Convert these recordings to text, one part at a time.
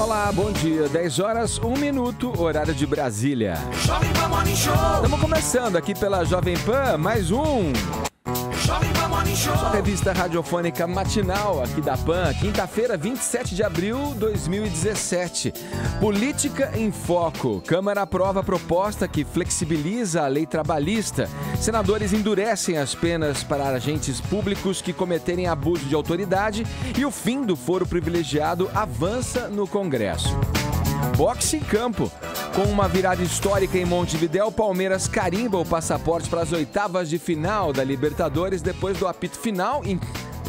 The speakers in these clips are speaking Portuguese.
Olá, bom dia. 10 horas, 1 minuto, horário de Brasília. Jovem Pan Morning Show. Estamos começando aqui pela Jovem Pan, mais um. Jovem Pan Morning Show. Sua revista radiofônica matinal aqui da Pan, quinta-feira, 27 de abril de 2017. Política em Foco. Câmara aprova a proposta que flexibiliza a lei trabalhista. Senadores endurecem as penas para agentes públicos que cometerem abuso de autoridade e o fim do foro privilegiado avança no Congresso. Boxe em campo. Com uma virada histórica em Montevidéu, o Palmeiras carimba o passaporte para as oitavas de final da Libertadores depois do apito final.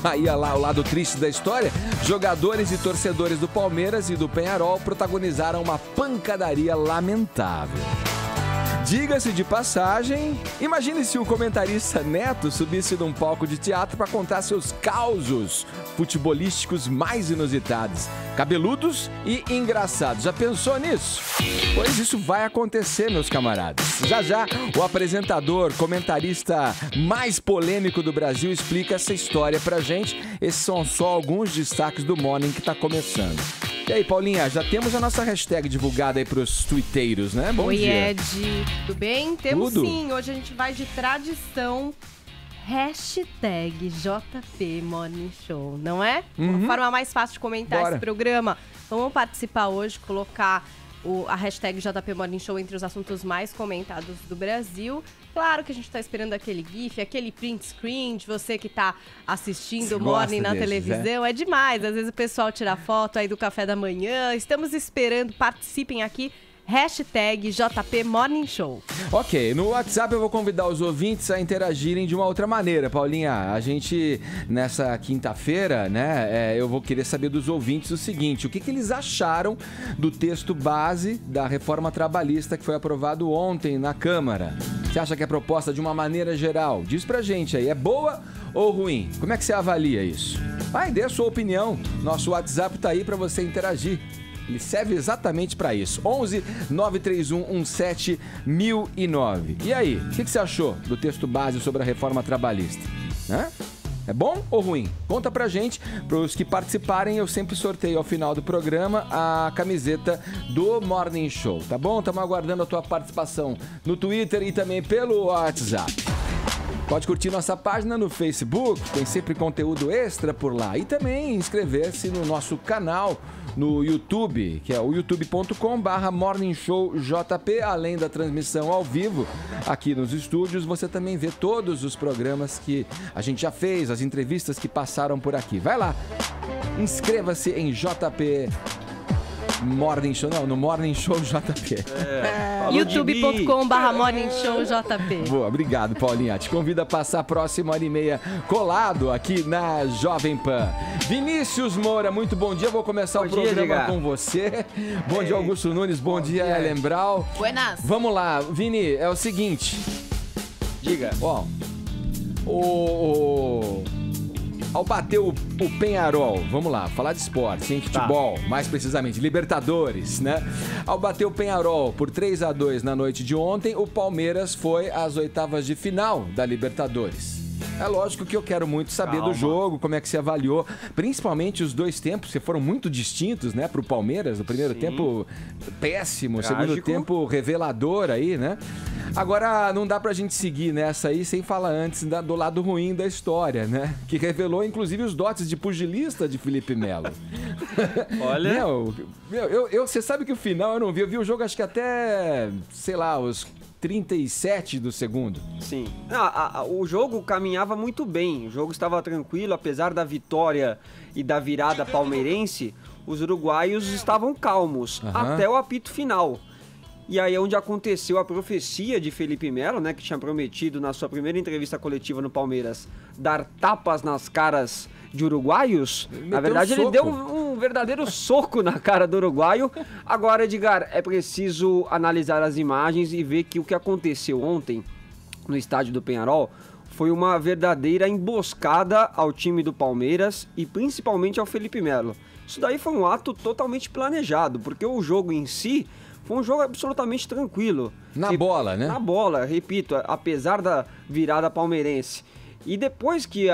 Aí lá o lado triste da história, jogadores e torcedores do Palmeiras e do Peñarol protagonizaram uma pancadaria lamentável. Diga-se de passagem, imagine se o comentarista Neto subisse num palco de teatro para contar seus causos futebolísticos mais inusitados, cabeludos e engraçados. Já pensou nisso? Pois isso vai acontecer, meus camaradas. Já já, o apresentador, comentarista mais polêmico do Brasil explica essa história pra gente. Esses são só alguns destaques do Morning que tá começando. E aí, Paulinha, já temos a nossa hashtag divulgada aí pros tuiteiros, né? Bom dia. Oi, Ed. Tudo bem? Temos Tudo. sim. Hoje a gente vai de tradição. Hashtag JP Morning Show, não é? Uma forma mais fácil de comentar Bora. esse programa. Vamos participar hoje, colocar a hashtag JP Morning Show entre os assuntos mais comentados do Brasil. Claro que a gente tá esperando aquele GIF, aquele print screen de você que tá assistindo o Morning na televisão. É demais. Às vezes o pessoal tira foto aí do café da manhã. Estamos esperando, participem aqui. Hashtag JP Morning Show. Ok, no WhatsApp eu vou convidar os ouvintes a interagirem de uma outra maneira. Paulinha, a gente, nessa quinta-feira, né, eu vou querer saber dos ouvintes o seguinte: o que eles acharam do texto base da reforma trabalhista que foi aprovado ontem na Câmara? Você acha que é proposta de uma maneira geral? Diz pra gente aí, é boa ou ruim? Como é que você avalia isso? Vai, dê a sua opinião. Nosso WhatsApp tá aí pra você interagir. Ele serve exatamente para isso. 11 931 17 1009. E aí, o que você achou do texto base sobre a reforma trabalhista? É bom ou ruim? Conta pra gente. Para os que participarem, eu sempre sorteio ao final do programa a camiseta do Morning Show, tá bom? Estamos aguardando a tua participação no Twitter e também pelo WhatsApp. Pode curtir nossa página no Facebook, tem sempre conteúdo extra por lá. E também inscrever-se no nosso canal no YouTube, que é o youtube.com/morningshowjp. Além da transmissão ao vivo aqui nos estúdios, você também vê todos os programas que a gente já fez, as entrevistas que passaram por aqui. Vai lá, inscreva-se em JP Morning Show, não, no Morning Show JP. youtube.com/Morning Show JP. Boa, obrigado, Paulinha. Te convido a passar a próxima hora e meia colado aqui na Jovem Pan. Vinícius Moura, muito bom dia. Vou começar o programa com você. Bom dia, Augusto Nunes. Bom dia, Ellen Brau. Buenas. Vamos lá, Vini, é o seguinte. Diga. Ó, ao bater o Peñarol, vamos lá, falar de esporte, sem futebol, mais precisamente, Libertadores, né? Ao bater o Peñarol por 3-2 na noite de ontem, o Palmeiras foi às oitavas de final da Libertadores. É lógico que eu quero muito saber do jogo, como é que você avaliou, principalmente os dois tempos, que foram muito distintos, né, pro Palmeiras. O primeiro tempo péssimo, o segundo tempo revelador aí, né? Agora, não dá pra gente seguir nessa aí sem falar antes do lado ruim da história, né? Que revelou, inclusive, os dotes de pugilista de Felipe Melo. Olha... Você sabe que o final eu não vi. Eu vi o jogo acho que até, sei lá, os 37 do segundo. Sim. O jogo caminhava muito bem. O jogo estava tranquilo, apesar da vitória e da virada palmeirense, os uruguaios estavam calmos, até o apito final. E aí é onde aconteceu a profecia de Felipe Melo, né, que tinha prometido na sua primeira entrevista coletiva no Palmeiras dar tapas nas caras de uruguaios. Na verdade, ele deu um verdadeiro soco na cara do uruguaio. Agora, Edgar, é preciso analisar as imagens e ver que o que aconteceu ontem no estádio do Peñarol foi uma verdadeira emboscada ao time do Palmeiras e principalmente ao Felipe Melo. Isso daí foi um ato totalmente planejado, porque o jogo em si foi um jogo absolutamente tranquilo. Na bola, né? Na bola, repito, apesar da virada palmeirense. E depois que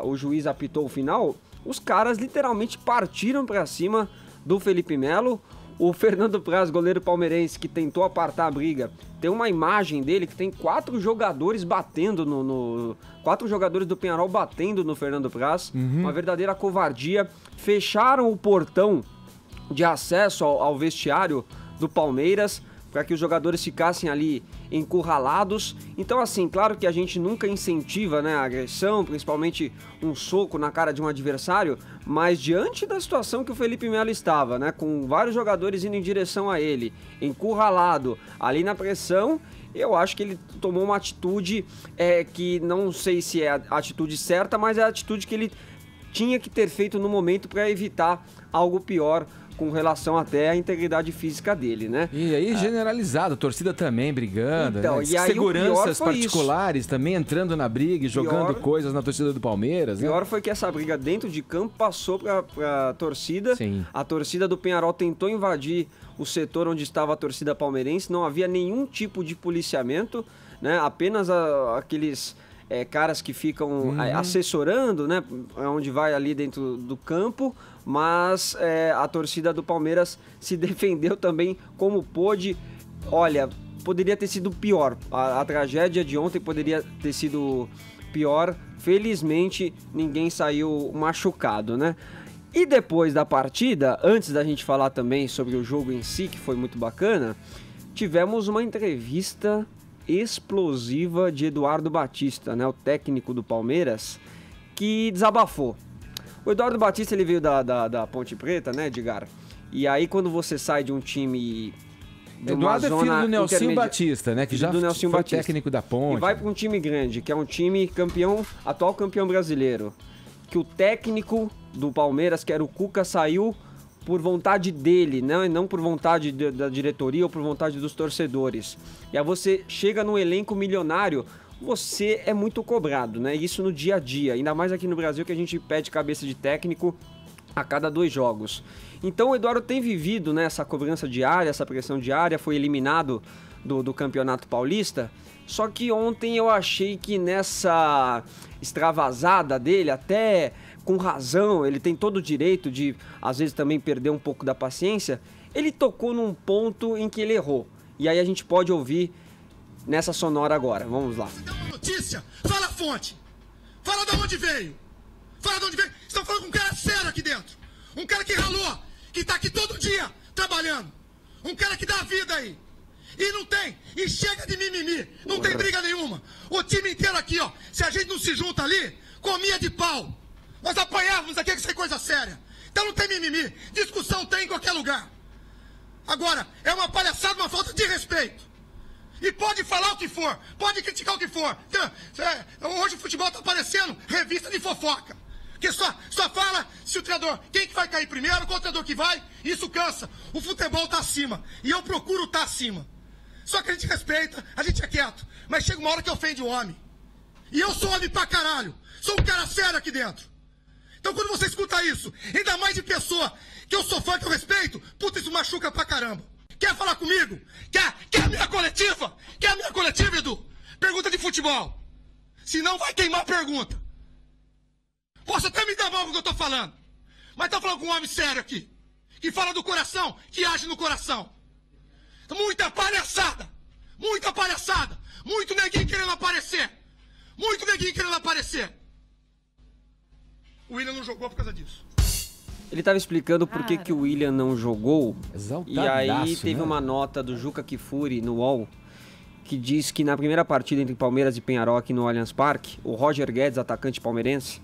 o juiz apitou o final, os caras literalmente partiram pra cima do Felipe Melo. O Fernando Praz, goleiro palmeirense, que tentou apartar a briga, tem uma imagem dele que tem 4 jogadores batendo 4 jogadores do Penharol batendo no Fernando Praz. Uma verdadeira covardia. Fecharam o portão de acesso ao vestiário do Palmeiras para que os jogadores ficassem ali encurralados. Então, assim, claro que a gente nunca incentiva, né, a agressão, principalmente um soco na cara de um adversário, mas diante da situação que o Felipe Melo estava, né, com vários jogadores indo em direção a ele, encurralado, ali na pressão, eu acho que ele tomou uma atitude que não sei se é a atitude certa, mas é a atitude que ele tinha que ter feito no momento para evitar algo pior com relação até à integridade física dele, né? E aí generalizado, a torcida também brigando, então, né? E aí, seguranças particulares também entrando na briga e jogando coisas na torcida do Palmeiras. O pior foi que essa briga dentro de campo passou para a torcida. Sim. A torcida do Penharol tentou invadir o setor onde estava a torcida palmeirense, não havia nenhum tipo de policiamento, né? Apenas aqueles caras que ficam assessorando, né? Onde vai ali dentro do campo, mas a torcida do Palmeiras se defendeu também como pôde. Olha, poderia ter sido pior. A tragédia de ontem poderia ter sido pior. Felizmente, ninguém saiu machucado, né? E depois da partida, antes da gente falar também sobre o jogo em si, que foi muito bacana, tivemos uma entrevista explosiva de Eduardo Batista, né, o técnico do Palmeiras, que desabafou. O Eduardo Batista, ele veio da Ponte Preta, né, Edgar? E aí quando você sai de um time... Eduardo é filho do Nelsinho Batista, né, que já foi técnico da Ponte. E vai para um time grande, que é um time campeão, atual campeão brasileiro. Que o técnico do Palmeiras, que era o Cuca, saiu por vontade dele, né? Não por vontade da diretoria ou por vontade dos torcedores. E aí você chega num elenco milionário, você é muito cobrado, né? Isso no dia a dia, ainda mais aqui no Brasil que a gente pede cabeça de técnico a cada 2 jogos. Então o Eduardo tem vivido, né, essa cobrança diária, essa pressão diária, foi eliminado do Campeonato Paulista. Só que ontem eu achei que nessa extravasada dele, até com razão, ele tem todo o direito de, às vezes, também perder um pouco da paciência, ele tocou num ponto em que ele errou. E aí a gente pode ouvir nessa sonora agora. Vamos lá. Se dá uma notícia, fala a fonte. Fala de onde veio. Fala de onde veio. Estão falando com um cara sério aqui dentro. Um cara que ralou, que tá aqui todo dia trabalhando. Um cara que dá a vida aí. E não tem, e chega de mimimi, não tem briga nenhuma. O time inteiro aqui, ó, se a gente não se junta ali, comia de pau. Nós apanhávamos aqui, que isso é coisa séria. Então não tem mimimi, discussão tem em qualquer lugar. Agora, é uma palhaçada, uma falta de respeito. E pode falar o que for, pode criticar o que for. Hoje o futebol tá parecendo revista de fofoca. Que só fala se o treinador, quem que vai cair primeiro, qual o treinador que vai, isso cansa. O futebol tá acima, e eu procuro estar acima. Só que a gente respeita, a gente é quieto. Mas chega uma hora que ofende o homem. E eu sou homem pra caralho. Sou um cara sério aqui dentro. Então quando você escuta isso, ainda mais de pessoa que eu sou fã, que eu respeito, puta, isso machuca pra caramba. Quer falar comigo? Quer a minha coletiva? Quer a minha coletiva, Edu? Pergunta de futebol. Se não, vai queimar a pergunta. Posso até me dar mal com o que eu tô falando. Mas tá falando com um homem sério aqui. Que fala do coração, que age no coração. Muita palhaçada! Muita palhaçada! Muito neguinho querendo aparecer! Muito neguinho querendo aparecer! O William não jogou por causa disso. Ele estava explicando por que o William não jogou. Exaltadaço, e aí teve, né, uma nota do Juca Kfouri no UOL que diz que na primeira partida entre Palmeiras e Penharol aqui no Allianz Parque, o Roger Guedes, atacante palmeirense,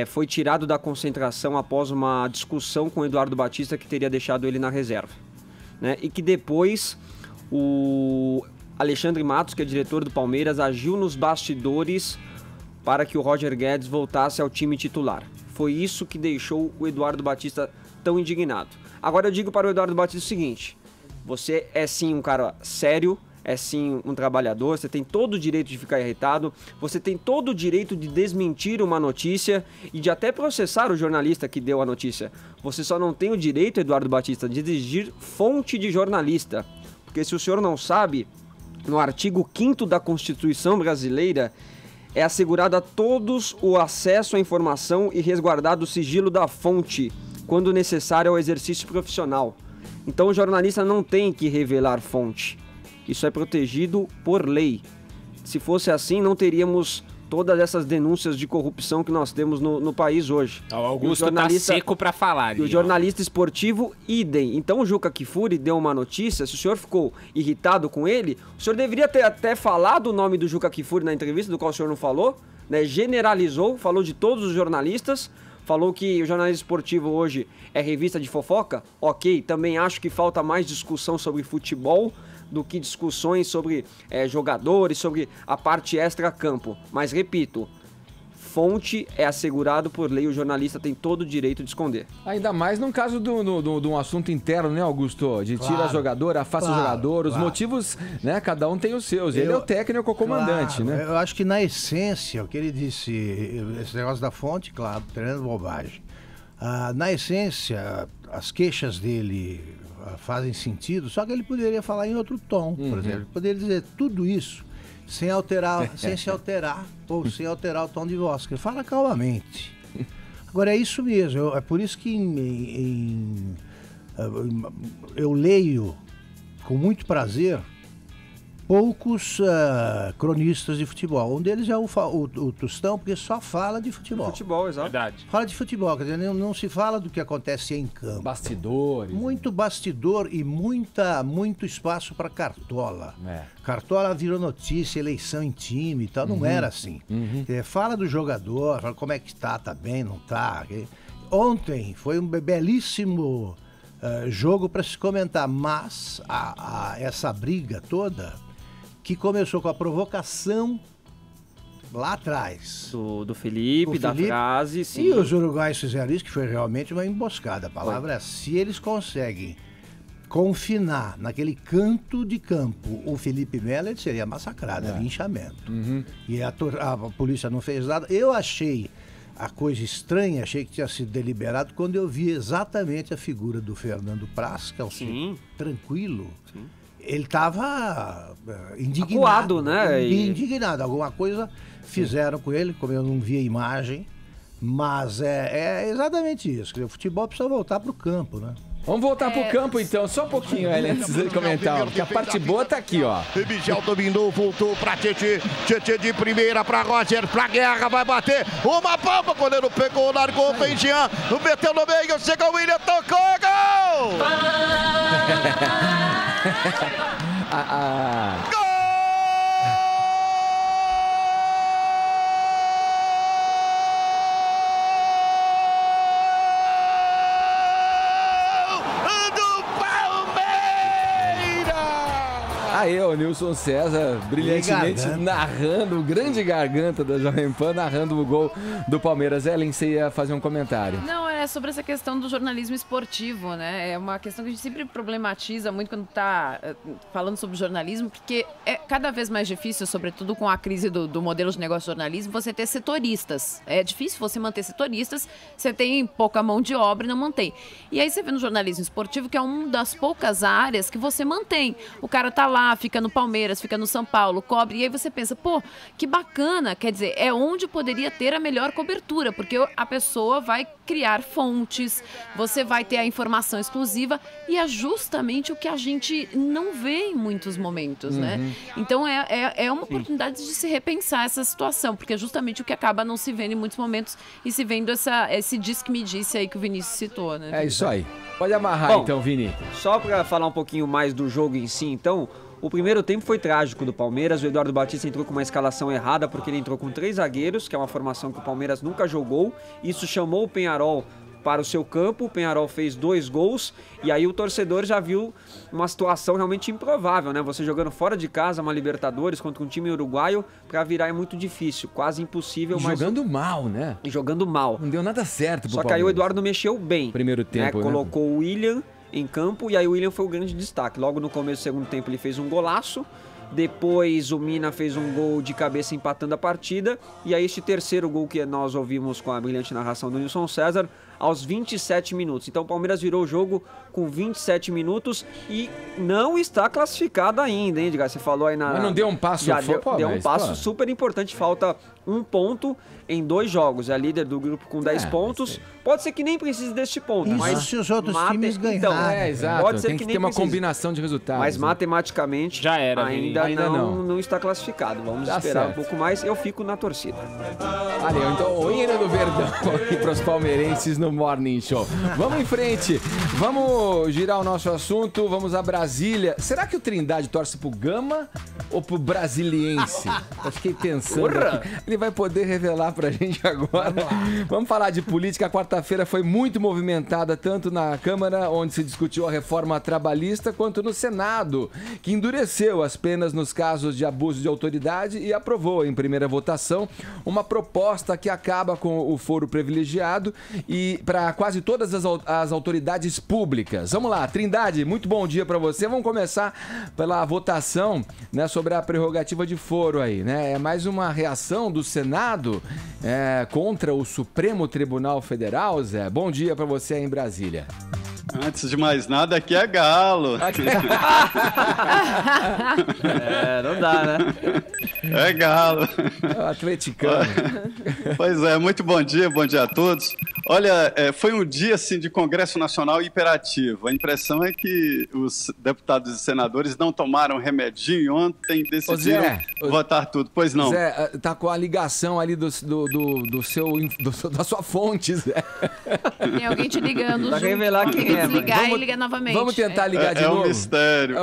foi tirado da concentração após uma discussão com o Eduardo Batista, que teria deixado ele na reserva. Né? E que depois o Alexandre Matos, que é diretor do Palmeiras, agiu nos bastidores para que o Roger Guedes voltasse ao time titular. Foi isso que deixou o Eduardo Batista tão indignado. Agora eu digo para o Eduardo Batista o seguinte: você é sim um cara sério, é sim um trabalhador, você tem todo o direito de ficar irritado, você tem todo o direito de desmentir uma notícia e de até processar o jornalista que deu a notícia. Você só não tem o direito, Eduardo Batista, de exigir fonte de jornalista. Porque se o senhor não sabe, no artigo 5º da Constituição Brasileira, é assegurado a todos o acesso à informação e resguardado o sigilo da fonte. quando necessário ao exercício profissional. Então o jornalista não tem que revelar fonte. Isso é protegido por lei. Se fosse assim, não teríamos todas essas denúncias de corrupção que nós temos no país hoje. O Augusto tá seco pra falar. E o jornalista esportivo, idem. Então o Juca Kfouri deu uma notícia, se o senhor ficou irritado com ele, o senhor deveria ter até falado o nome do Juca Kfouri na entrevista, do qual o senhor não falou, né? Generalizou, falou de todos os jornalistas, falou que o jornalismo esportivo hoje é revista de fofoca. Ok, também acho que falta mais discussão sobre futebol do que discussões sobre jogadores, sobre a parte extra-campo. Mas, repito, fonte é assegurado por lei, o jornalista tem todo o direito de esconder. Ainda mais num caso de um assunto interno, né, Augusto? De tira jogador, afasta o jogador, os motivos, né, cada um tem os seus. Ele é o técnico, o comandante, né? Eu acho que na essência, o que ele disse, esse negócio da fonte, claro, treinando bobagem. Na essência, as queixas dele fazem sentido, só que ele poderia falar em outro tom, por exemplo. Ele poderia dizer tudo isso sem se alterar ou sem alterar o tom de voz, que ele fala calmamente. Agora é isso mesmo, é por isso que eu leio com muito prazer poucos cronistas de futebol. Um deles é o Tostão, porque só fala de futebol. Futebol, exato. Verdade. Fala de futebol, quer dizer, não se fala do que acontece em campo. Bastidores. Muito bastidor e muito espaço para cartola. Cartola virou notícia, eleição em time e tal, não era assim. Fala do jogador, fala como é que tá bem, não tá. Ontem foi um belíssimo jogo para se comentar, mas essa briga toda, que começou com a provocação lá atrás. Do Felipe, da frase, sim. E os uruguaios fizeram isso, que foi realmente uma emboscada. A palavra é, se eles conseguem confinar naquele canto de campo o Felipe Melo, ele seria massacrado, linchamento. E a polícia não fez nada. Eu achei a coisa estranha, achei que tinha sido deliberado quando eu vi exatamente a figura do Fernando Praz, que é um tranquilo. Sim. Ele estava indignado. Acuado, né? Indignado. Alguma coisa fizeram com ele, como eu não vi a imagem, mas é exatamente isso. O futebol precisa voltar para o campo, né? Vamos voltar pro campo então, só um pouquinho, antes de comentar, porque a parte boa tá aqui, ó. Michel dominou, voltou pra Tietê, Tietê de primeira pra Roger, pra Guerra, vai bater, uma palma, quando ele pegou, largou, fez Jean, meteu no meio, chega o William, tocou, gol! Gol! Aí, o Nilson César, brilhantemente narrando, o grande garganta da Jovem Pan, narrando o gol do Palmeiras. Ellen, você ia fazer um comentário. Não, é sobre essa questão do jornalismo esportivo, né? É uma questão que a gente sempre problematiza muito quando tá falando sobre jornalismo, porque é cada vez mais difícil, sobretudo com a crise do modelo de negócio de jornalismo, você ter setoristas. É difícil você manter setoristas, você tem pouca mão de obra e não mantém. E aí você vê no jornalismo esportivo que é uma das poucas áreas que você mantém. O cara tá lá, fica no Palmeiras, fica no São Paulo, cobre, e aí você pensa, pô, que bacana, quer dizer, é onde poderia ter a melhor cobertura, porque a pessoa vai criar fontes, você vai ter a informação exclusiva, e é justamente o que a gente não vê em muitos momentos, né? Então é uma oportunidade de se repensar essa situação, porque é justamente o que acaba não se vendo em muitos momentos, e se vendo esse diz que me disse aí que o Vinícius citou, né? É isso aí. Pode amarrar. Bom, então, Vini. Só para falar um pouquinho mais do jogo em si, então, o primeiro tempo foi trágico do Palmeiras. O Eduardo Batista entrou com uma escalação errada, porque ele entrou com 3 zagueiros, que é uma formação que o Palmeiras nunca jogou. Isso chamou o Peñarol para o seu campo, o Peñarol fez 2 gols, e aí o torcedor já viu uma situação realmente improvável, né? Você jogando fora de casa, uma Libertadores contra um time uruguaio, para virar é muito difícil, quase impossível. Mas jogando mal, né? E jogando mal. Não deu nada certo pro Só que aí o Eduardo mexeu bem. Primeiro tempo, né? Colocou o William em campo, e aí o William foi o grande destaque. Logo no começo do segundo tempo ele fez um golaço, depois o Mina fez um gol de cabeça empatando a partida, e aí este terceiro gol que nós ouvimos com a brilhante narração do Nilson César aos 27 minutos. Então o Palmeiras virou o jogo com 27 minutos e não está classificado ainda, hein, Edgar? Você falou aí na... Mas não deu um passo... Deu um passo super importante, falta 1 ponto em 2 jogos. É a líder do grupo com 10 pontos. Pode ser que nem precise deste ponto. Isso mas se os outros times ganharem. Então, exato. Pode ser tem que ter nem uma precise. combinação de resultados. Mas matematicamente já era, ainda não está classificado. Vamos esperar um pouco mais. Eu fico na torcida. Valeu, então o hino do Verdão aqui para os palmeirenses no Morning Show. Vamos em frente, vamos girar o nosso assunto, vamos a Brasília. Será que o Trindade torce pro Gama ou pro Brasiliense? Eu fiquei pensando aqui. Ele vai poder revelar pra gente agora. Vamos falar de política. A quarta-feira foi muito movimentada, tanto na Câmara, onde se discutiu a reforma trabalhista, quanto no Senado, que endureceu as penas nos casos de abuso de autoridade e aprovou em primeira votação uma proposta que acaba com o foro privilegiado e para quase todas as autoridades públicas. Vamos lá, Trindade, muito bom dia para você. Vamos começar pela votação, né, sobre a prerrogativa de foro aí, né? É mais uma reação do Senado contra o Supremo Tribunal Federal, Zé. Bom dia para você aí em Brasília. Antes de mais nada, aqui é galo. Não dá, né? É galo. Atleticano. Pois é, muito bom dia a todos. Olha, foi um dia assim, de Congresso Nacional hiperativo. A impressão é que os deputados e senadores não tomaram remedinho ontem e decidiram votar tudo. Pois não. Zé, tá com a ligação ali da sua fonte, Zé. Tem alguém te ligando. Pra revelar quem é. Desligar e ligar novamente. Vamos tentar ligar de novo? É um mistério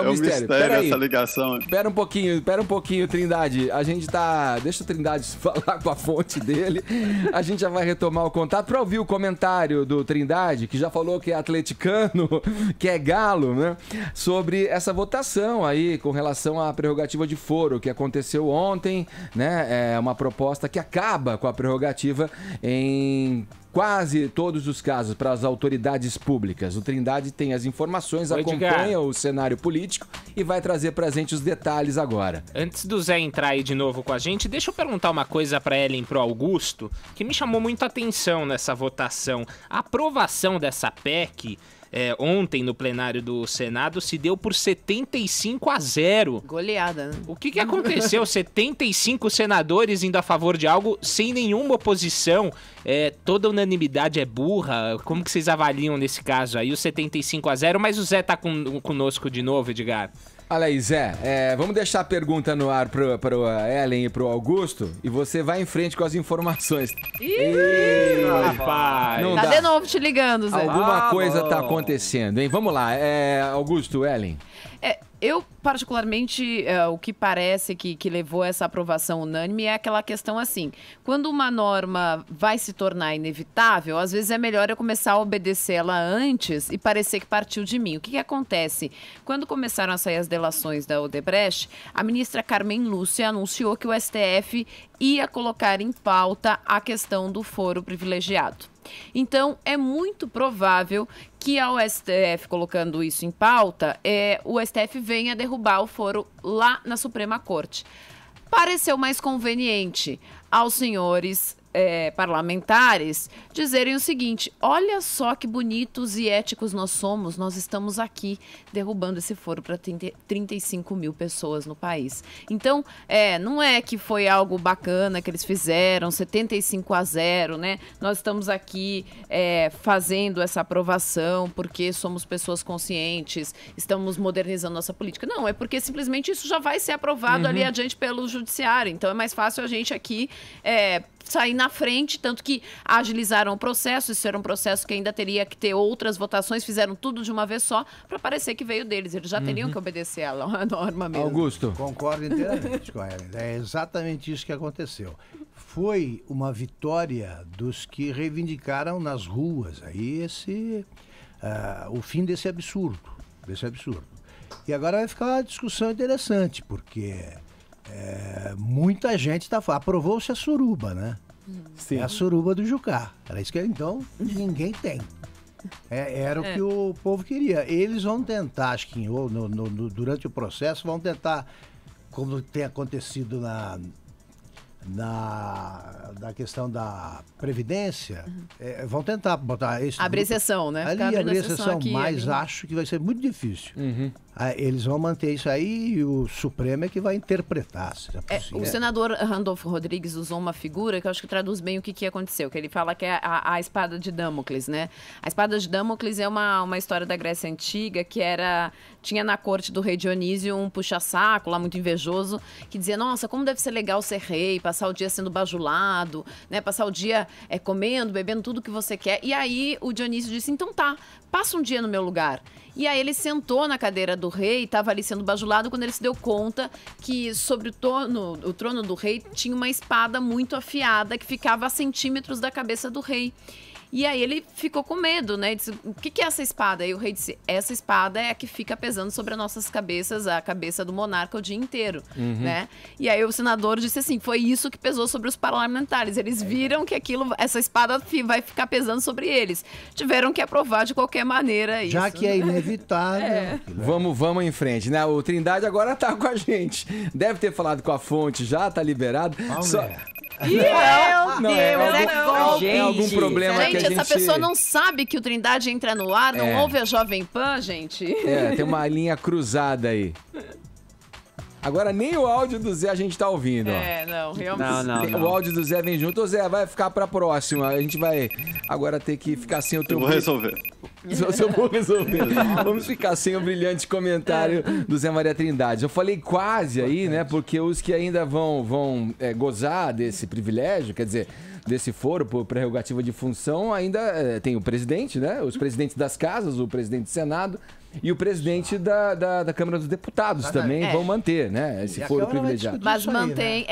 essa ligação. Espera um pouquinho, Trindade. A gente tá... Deixa o Trindade falar com a fonte dele. A gente já vai retomar o contato para ouvir o comentário do Trindade, que já falou que é atleticano, que é galo, né? Sobre essa votação aí com relação à prerrogativa de foro que aconteceu ontem, né? É uma proposta que acaba com a prerrogativa em quase todos os casos para as autoridades públicas. O Trindade tem as informações, acompanha o cenário político e vai trazer pra gente os detalhes agora. Antes do Zé entrar aí de novo com a gente, deixa eu perguntar uma coisa pra Ellen e pro Augusto, que me chamou muito a atenção nessa votação. A aprovação dessa PEC... ontem no plenário do Senado se deu por 75-0. Goleada, né? O que aconteceu? 75 senadores indo a favor de algo sem nenhuma oposição. Toda unanimidade é burra. Como que vocês avaliam nesse caso aí o 75-0? Mas o Zé tá conosco de novo, Edgar. Olha aí, Zé, vamos deixar a pergunta no ar pro Ellen e pro Augusto e você vai em frente com as informações. Rapaz! Não tá dá. de novo te ligando, Zé. Alguma coisa tá acontecendo, hein? Vamos lá, Augusto, Ellen. Eu, particularmente, o que parece que levou a essa aprovação unânime é aquela questão assim, quando uma norma vai se tornar inevitável, às vezes é melhor eu começar a obedecê-la antes e parecer que partiu de mim. O que acontece? Quando começaram a sair as delações da Odebrecht, a ministra Carmen Lúcia anunciou que o STF ia colocar em pauta a questão do foro privilegiado. Então, é muito provável que ao STF colocando isso em pauta, o STF venha derrubar o foro lá na Suprema Corte. Pareceu mais conveniente aos senhores parlamentares dizerem o seguinte: olha só que bonitos e éticos nós somos, nós estamos aqui derrubando esse foro para 35 mil pessoas no país. Então, não é que foi algo bacana que eles fizeram, 75-0, né? Nós estamos aqui fazendo essa aprovação porque somos pessoas conscientes, estamos modernizando nossa política. Não, é porque simplesmente isso já vai ser aprovado ali adiante pelo judiciário. Então, é mais fácil a gente aqui sair na frente, tanto que agilizaram o processo. Isso era um processo que ainda teria que ter outras votações, fizeram tudo de uma vez só para parecer que veio deles. Eles já teriam que obedecer a norma mesmo. Augusto. Concordo inteiramente com a Ellen. É exatamente isso que aconteceu. Foi uma vitória dos que reivindicaram nas ruas aí o fim desse absurdo. E agora vai ficar uma discussão interessante, porque muita gente aprovou-se a suruba, né? Sim. É a suruba do Jucá. Era isso que então ninguém tem. Era o que o povo queria. Eles vão tentar, acho que durante o processo, vão tentar, como tem acontecido da questão da Previdência, vão tentar botar esse... Abrir exceção, né? Ali, abrir exceção, aqui, mas acho que vai ser muito difícil. Eles vão manter isso aí e o Supremo é que vai interpretar. Se é possível. O senador Randolfo Rodrigues usou uma figura que eu acho que traduz bem o que aconteceu, que ele fala que é a espada de Damocles, né? A espada de Damocles é uma história da Grécia Antiga que tinha na corte do rei Dionísio um puxa-saco lá muito invejoso que dizia, nossa, como deve ser legal ser rei, passar o dia sendo bajulado, né? Passar o dia comendo, bebendo tudo que você quer. E aí o Dionísio disse, então tá, passa um dia no meu lugar. E aí ele sentou na cadeira do rei, estava ali sendo bajulado, quando ele se deu conta que sobre o trono do rei tinha uma espada muito afiada que ficava a centímetros da cabeça do rei. E aí ele ficou com medo, né? Disse, o que é essa espada? E o rei disse, essa espada é a que fica pesando sobre as nossas cabeças, a cabeça do monarca o dia inteiro, né? E aí o senador disse assim, foi isso que pesou sobre os parlamentares. Eles viram que essa espada vai ficar pesando sobre eles. Tiveram que aprovar de qualquer maneira isso. Já que é inevitável. Vamos em frente, né? O Trindade agora tá com a gente. Deve ter falado com a fonte já, tá liberado. Meu Deus, é algum problema que a gente... essa pessoa não sabe que o Trindade entra no ar, não ouve a Jovem Pan, gente. Tem uma linha cruzada aí. Agora nem o áudio do Zé a gente tá ouvindo, ó. Não, realmente. Não. O áudio do Zé vem junto. Ô Zé, vai ficar pra próxima. A gente vai agora ter que ficar sem o teu... Eu vou resolver. Eu vou resolver. Vamos ficar sem o brilhante comentário do Zé Maria Trindade. Eu falei quase aí, né? Porque os que ainda vão gozar desse privilégio, quer dizer, desse foro por prerrogativa de função, ainda tem o presidente, né? Os presidentes das casas, o presidente do Senado e o presidente da Câmara dos Deputados também vão manter, né? Esse foro privilegiado. Mas mantém,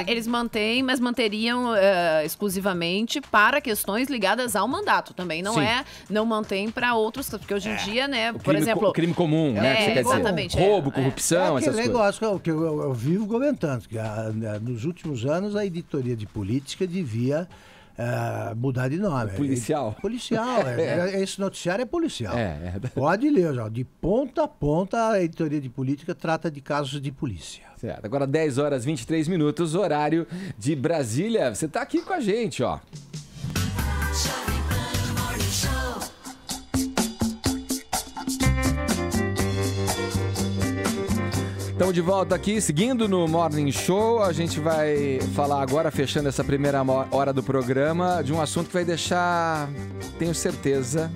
eles mantêm, mas manteriam exclusivamente para questões ligadas ao mandato também. Não mantém para outros, porque hoje em dia, né, por exemplo... O crime comum, né? Que você quer dizer. Exatamente. Roubo, corrupção, essas coisas. Negócio que eu vivo comentando, que nos últimos anos a editoria de política devia mudar de nome. Policial. Policial. Esse noticiário é policial. Pode ler, já. De ponta a ponta, a editoria de política trata de casos de polícia. Certo. Agora 10 horas 23 minutos, horário de Brasília. Você tá aqui com a gente, ó. Estamos de volta aqui, seguindo no Morning Show. A gente vai falar agora, fechando essa primeira hora do programa, de um assunto que vai deixar, tenho certeza,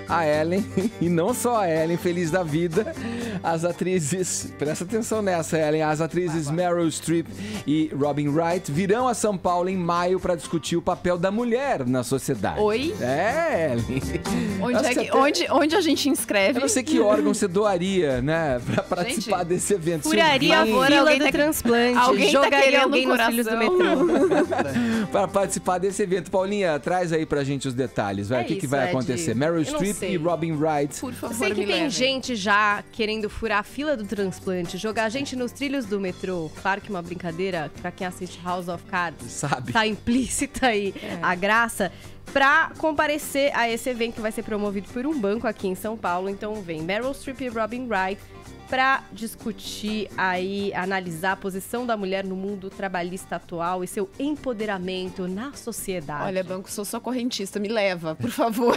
a Ellen, e não só a Ellen, feliz da vida, as atrizes, presta atenção nessa, Ellen, as atrizes Meryl Streep e Robin Wright virão a São Paulo em maio para discutir o papel da mulher na sociedade. Oi? Ellen. Onde a gente inscreve? Eu não sei que órgão você doaria, né, para participar desse evento. Furaria a fila do transplante. Alguém jogaria alguém nos trilhos do metrô. Para participar desse evento. Paulinha, traz aí pra gente os detalhes. Vai. O que vai acontecer? Meryl Streep e Robin Wright. Por favor, eu sei que tem gente já querendo furar a fila do transplante, jogar a gente nos trilhos do metrô. Claro que uma brincadeira, pra quem assiste House of Cards, sabe, tá implícita aí a graça. Pra comparecer a esse evento que vai ser promovido por um banco aqui em São Paulo. Então vem Meryl Streep e Robin Wright para discutir aí, analisar a posição da mulher no mundo trabalhista atual e seu empoderamento na sociedade. Olha, banco, sou só correntista, me leva, por favor.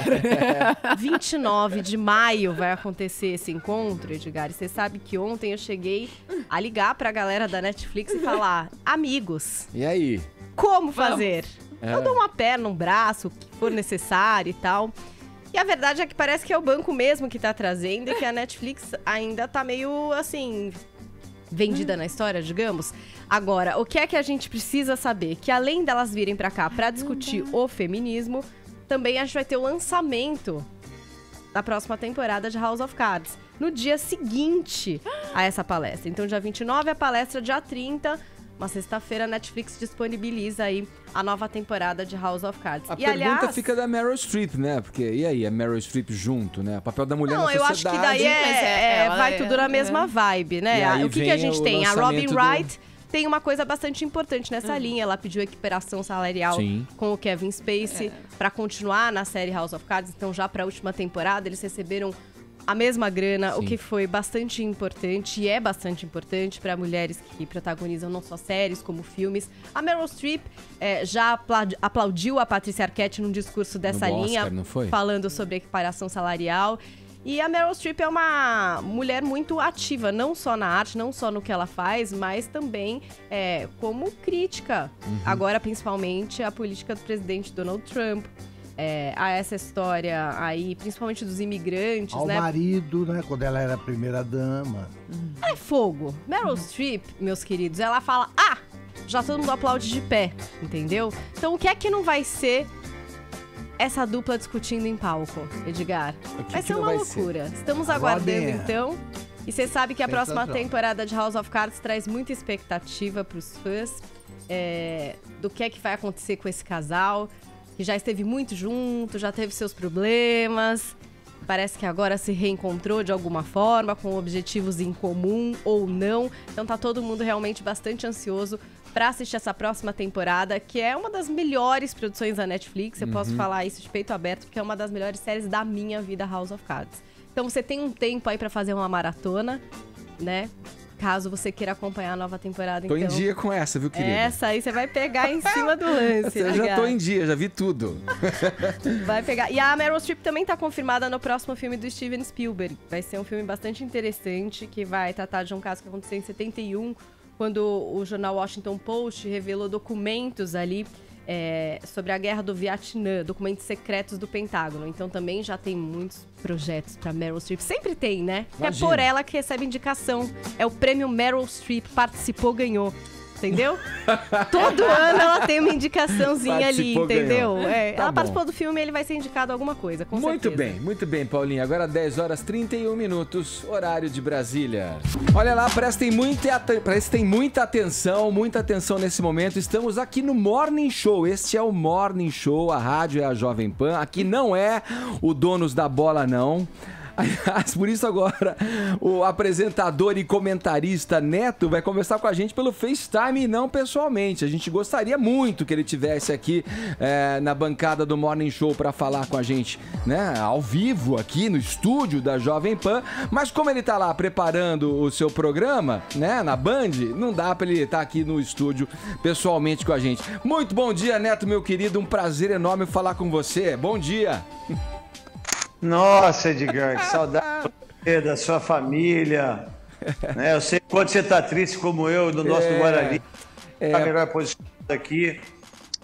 29 de maio vai acontecer esse encontro, Edgar. E você sabe que ontem eu cheguei a ligar pra galera da Netflix e falar, amigos, e aí? Como fazer? Eu dou uma perna, um braço, o que for necessário e tal. E a verdade é que parece que é o banco mesmo que tá trazendo e que a Netflix ainda tá meio, assim, vendida na história, digamos. Agora, o que é que a gente precisa saber? Que além delas virem pra cá pra discutir o feminismo, também a gente vai ter o lançamento da próxima temporada de House of Cards, no dia seguinte a essa palestra. Então, dia 29 a palestra, dia 30... Uma sexta-feira, a Netflix disponibiliza aí a nova temporada de House of Cards. A pergunta fica da Meryl Streep, né? Porque, e aí, a Meryl Streep junto, né? O papel da mulher na sociedade. Não, eu acho que daí vai tudo na mesma vibe, né? O que a gente tem? A Robin Wright tem uma coisa bastante importante nessa linha. Ela pediu equiparação salarial com o Kevin Spacey para continuar na série House of Cards. Então, já para a última temporada, eles receberam a mesma grana, o que foi bastante importante e é bastante importante para mulheres que protagonizam não só séries como filmes. A Meryl Streep já aplaudiu a Patrícia Arquette num discurso dessa linha, Oscar, não foi? falando sobre equiparação salarial. E a Meryl Streep é uma mulher muito ativa, não só na arte, não só no que ela faz, mas também como crítica. Agora, principalmente, a política do presidente Donald Trump. A essa história aí, principalmente dos imigrantes, ao né? marido, né? Quando ela era a primeira-dama. É fogo. Meryl Streep, meus queridos, ela fala, já todo mundo aplaude de pé, entendeu? Então, o que é que não vai ser essa dupla discutindo em palco, Edgar? Vai ser uma loucura. Estamos aguardando, então. E você sabe que a próxima temporada de House of Cards traz muita expectativa pros fãs do que é que vai acontecer com esse casal, que já esteve muito junto, já teve seus problemas. Parece que agora se reencontrou de alguma forma, com objetivos em comum ou não. Então tá todo mundo realmente bastante ansioso pra assistir essa próxima temporada, que é uma das melhores produções da Netflix. Eu posso falar isso de peito aberto, porque é uma das melhores séries da minha vida, House of Cards. Então você tem um tempo aí pra fazer uma maratona, né? Caso você queira acompanhar a nova temporada, Tô então... em dia com essa, viu, querida? Essa aí você vai pegar em cima do lance. Eu já tô em dia, já vi tudo. Vai pegar. E a Meryl Streep também tá confirmada no próximo filme do Steven Spielberg. Vai ser um filme bastante interessante, que vai tratar de um caso que aconteceu em 71, quando o jornal Washington Post revelou documentos ali sobre a guerra do Vietnã, documentos secretos do Pentágono. Então também já tem muitos projetos pra Meryl Streep. Sempre tem, né? É por ela que recebe indicação. É o prêmio Meryl Streep. Participou, ganhou. Entendeu? Todo ano ela tem uma indicaçãozinha ali, entendeu? Ela participou do filme e ele vai ser indicado a alguma coisa, com certeza. Muito bem, Paulinha. Agora 10 horas 31 minutos, horário de Brasília. Olha lá, prestem muita atenção nesse momento. Estamos aqui no Morning Show. Este é o Morning Show, a rádio é a Jovem Pan. Aqui não é o Donos da Bola, não. Aliás, por isso agora o apresentador e comentarista Neto vai conversar com a gente pelo FaceTime e não pessoalmente. A gente gostaria muito que ele estivesse aqui na bancada do Morning Show para falar com a gente, né, ao vivo aqui no estúdio da Jovem Pan, mas como ele tá lá preparando o seu programa, né, na Band, não dá para ele estar aqui no estúdio pessoalmente com a gente. Muito bom dia, Neto, meu querido, um prazer enorme falar com você. Bom dia. Nossa, Edgar, que saudade da sua família. Né? Eu sei quando você está triste como eu, do nosso Guarani. A melhor posição aqui.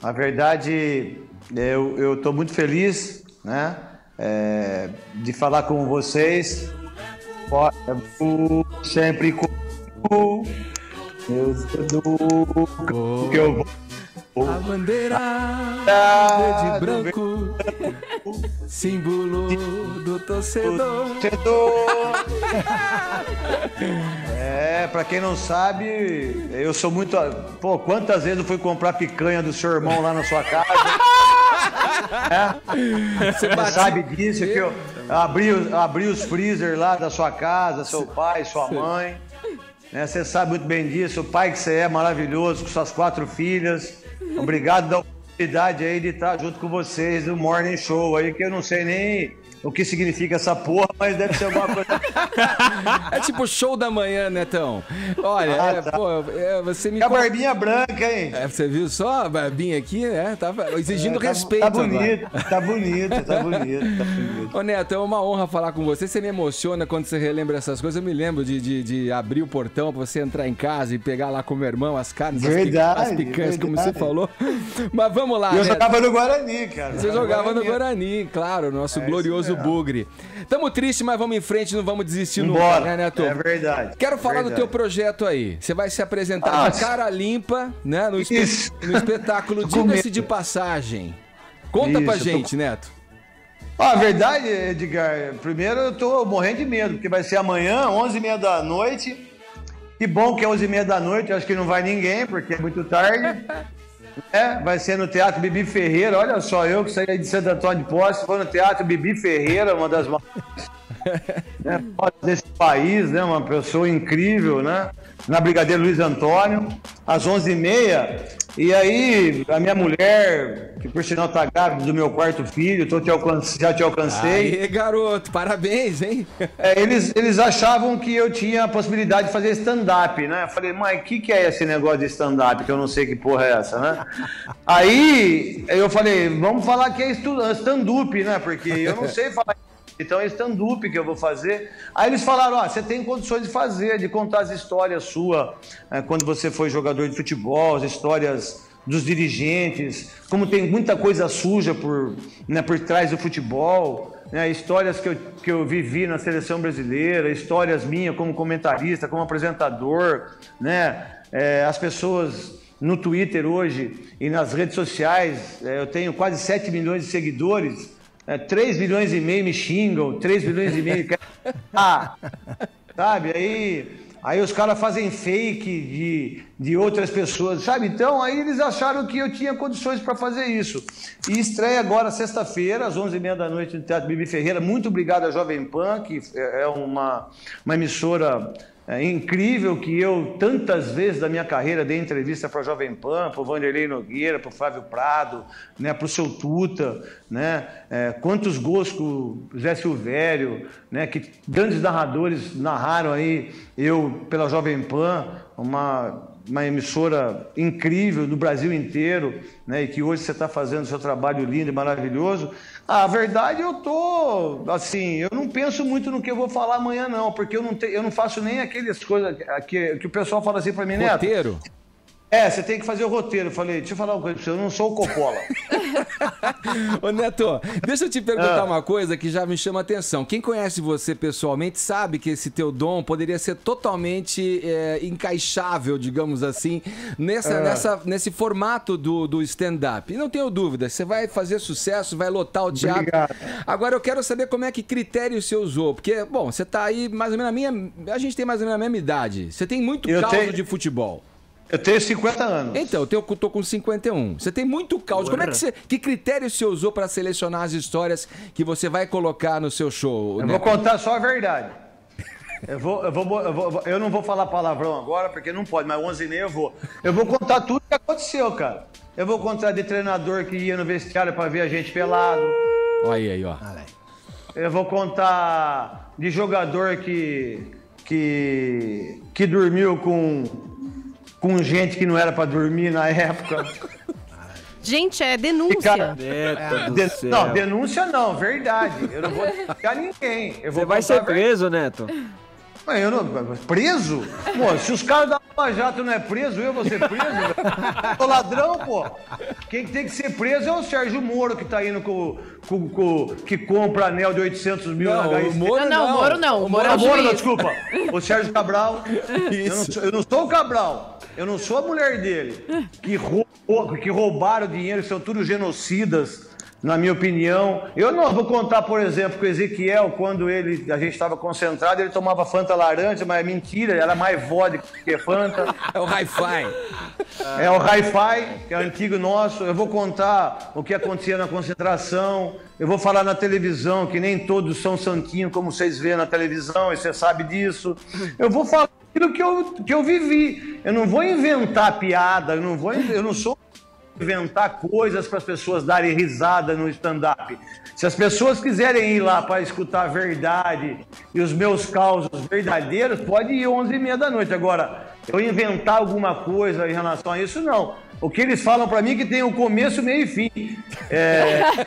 Na verdade, eu estou muito feliz, né, de falar com vocês. Sempre com que eu vou. A bandeira verde e branco, símbolo do torcedor. Pra quem não sabe, eu sou muito... Pô, quantas vezes eu fui comprar picanha do seu irmão lá na sua casa? Você sabe disso, que eu abri os freezer lá da sua casa, seu pai, sua mãe. Né? Você sabe muito bem disso, o pai que você é maravilhoso, com suas 4 filhas. Obrigado da oportunidade aí de estar junto com vocês no Morning Show aí, que eu não sei nem o que significa essa porra, mas deve ser alguma coisa. É tipo show da manhã, Netão. Olha, você me... Com a barbinha branca, hein? Você viu só a barbinha aqui, né? Tava exigindo respeito. Tá bonito, tá bonito. Ô, Neto, é uma honra falar com você. Você me emociona quando você relembra essas coisas. Eu me lembro de abrir o portão pra você entrar em casa e pegar lá com o meu irmão as carnes, as picanhas, como você falou. Mas vamos lá, Eu jogava no Guarani, cara. Você jogava no Guarani, claro, nosso glorioso Bugre. Tamo triste, mas vamos em frente, não vamos desistir nunca, né, Neto? É verdade. Quero falar do teu projeto aí. Você vai se apresentar de cara limpa, né, no espetáculo Diga-se de Passagem. Conta pra gente, Neto. A verdade, Edgar, primeiro eu tô morrendo de medo, porque vai ser amanhã, 11h30 da noite. Que bom que é 11h30 da noite, acho que não vai ninguém, porque é muito tarde. Vai ser no Teatro Bibi Ferreira. Olha só, eu que saí de Santo Antônio de Posse, foi no Teatro Bibi Ferreira, uma das desse país, né? Uma pessoa incrível, né? Na Brigadeiro Luiz Antônio, às 11h30. E aí, a minha mulher, que por sinal tá grávida do meu quarto filho, já te alcancei. Aê, garoto, parabéns, hein? Eles achavam que eu tinha a possibilidade de fazer stand-up, né? Eu falei, mãe, o que é esse negócio de stand-up? Que eu não sei que porra é essa, né? Aí eu falei, vamos falar que é stand-up, né? Porque eu não sei falar. Então é stand-up que eu vou fazer. Aí eles falaram, você tem condições de fazer, de contar as histórias suas, quando você foi jogador de futebol, as histórias dos dirigentes, como tem muita coisa suja por trás do futebol, né, histórias que eu vivi na seleção brasileira, histórias minhas como comentarista, como apresentador, né, as pessoas no Twitter hoje e nas redes sociais, eu tenho quase 7 milhões de seguidores, 3 milhões e meio me xingam, 3 milhões e meio sabe, aí os caras fazem fake de outras pessoas, sabe? Então aí eles acharam que eu tinha condições para fazer isso. E estreia agora sexta-feira, às 11h30 da noite, no Teatro Bibi Ferreira. Muito obrigado à Jovem Pan, que é uma emissora incrível, que eu tantas vezes da minha carreira dei entrevista para a Jovem Pan, para o Vanderlei Nogueira, para o Flávio Prado, né, para o Seu Tuta, né, quantos gols com o Zé Silvério, né, que grandes narradores narraram aí, eu pela Jovem Pan, uma emissora incrível do Brasil inteiro, né, e que hoje você está fazendo seu trabalho lindo e maravilhoso. A verdade, eu não penso muito no que eu vou falar amanhã, não, porque eu não faço nem aquelas coisas que o pessoal fala assim para mim, Neto. Roteiro? Você tem que fazer o roteiro. Eu falei, deixa eu falar uma coisa pra você, eu não sou o Coppola. Ô Neto, deixa eu te perguntar uma coisa que já me chama a atenção. Quem conhece você pessoalmente sabe que esse teu dom poderia ser totalmente encaixável, digamos assim, nesse formato do stand-up. E não tenho dúvida, você vai fazer sucesso, vai lotar o teatro. Obrigado. Agora eu quero saber como é que critério você usou, porque, bom, você tá aí mais ou menos a gente tem mais ou menos a mesma idade. Você tem muito caldo de futebol. Eu tenho 50 anos. Então, eu tô com 51. Você tem muito caos. Como é que critério você usou para selecionar as histórias que você vai colocar no seu show? Eu vou contar só a verdade. Eu não vou falar palavrão agora, porque não pode, mas 11h30 eu vou. Eu vou contar tudo que aconteceu, cara. Eu vou contar de treinador que ia no vestiário para ver a gente pelado. Olha aí, ó. Eu vou contar de jogador que dormiu com gente que não era pra dormir na época. Gente, é denúncia. Não, denúncia não, verdade. Eu não vou denunciar ninguém. Você vai ser preso, Neto. Eu não, preso? Pô, se os caras da Lava Jato não é preso, eu vou ser preso? Eu sou ladrão, pô. Quem tem que ser preso é o Sérgio Moro, que tá indo que compra anel de 800 mil na HST. Moro não. O Moro é o juiz. Desculpa. O Sérgio Cabral. Eu não sou o Cabral. Eu não sou a mulher dele. Que roubaram dinheiro, são tudo genocidas. Na minha opinião, eu não vou contar, por exemplo, que o Ezequiel, quando a gente estava concentrado, ele tomava Fanta laranja, mas é mentira, era mais vodka que Fanta. É o Hi-Fi. É o Hi-Fi, que é antigo nosso. Eu vou contar o que acontecia na concentração. Eu vou falar na televisão, que nem todos são santinhos, como vocês vêem na televisão, e você sabe disso. Eu vou falar aquilo que eu vivi. Eu não vou inventar piada, eu não sou inventar coisas para as pessoas darem risada no stand-up. Se as pessoas quiserem ir lá para escutar a verdade e os meus causos verdadeiros, pode ir 11h30 da noite. Agora, eu inventar alguma coisa em relação a isso, não. O que eles falam para mim é que tem o começo, meio e fim.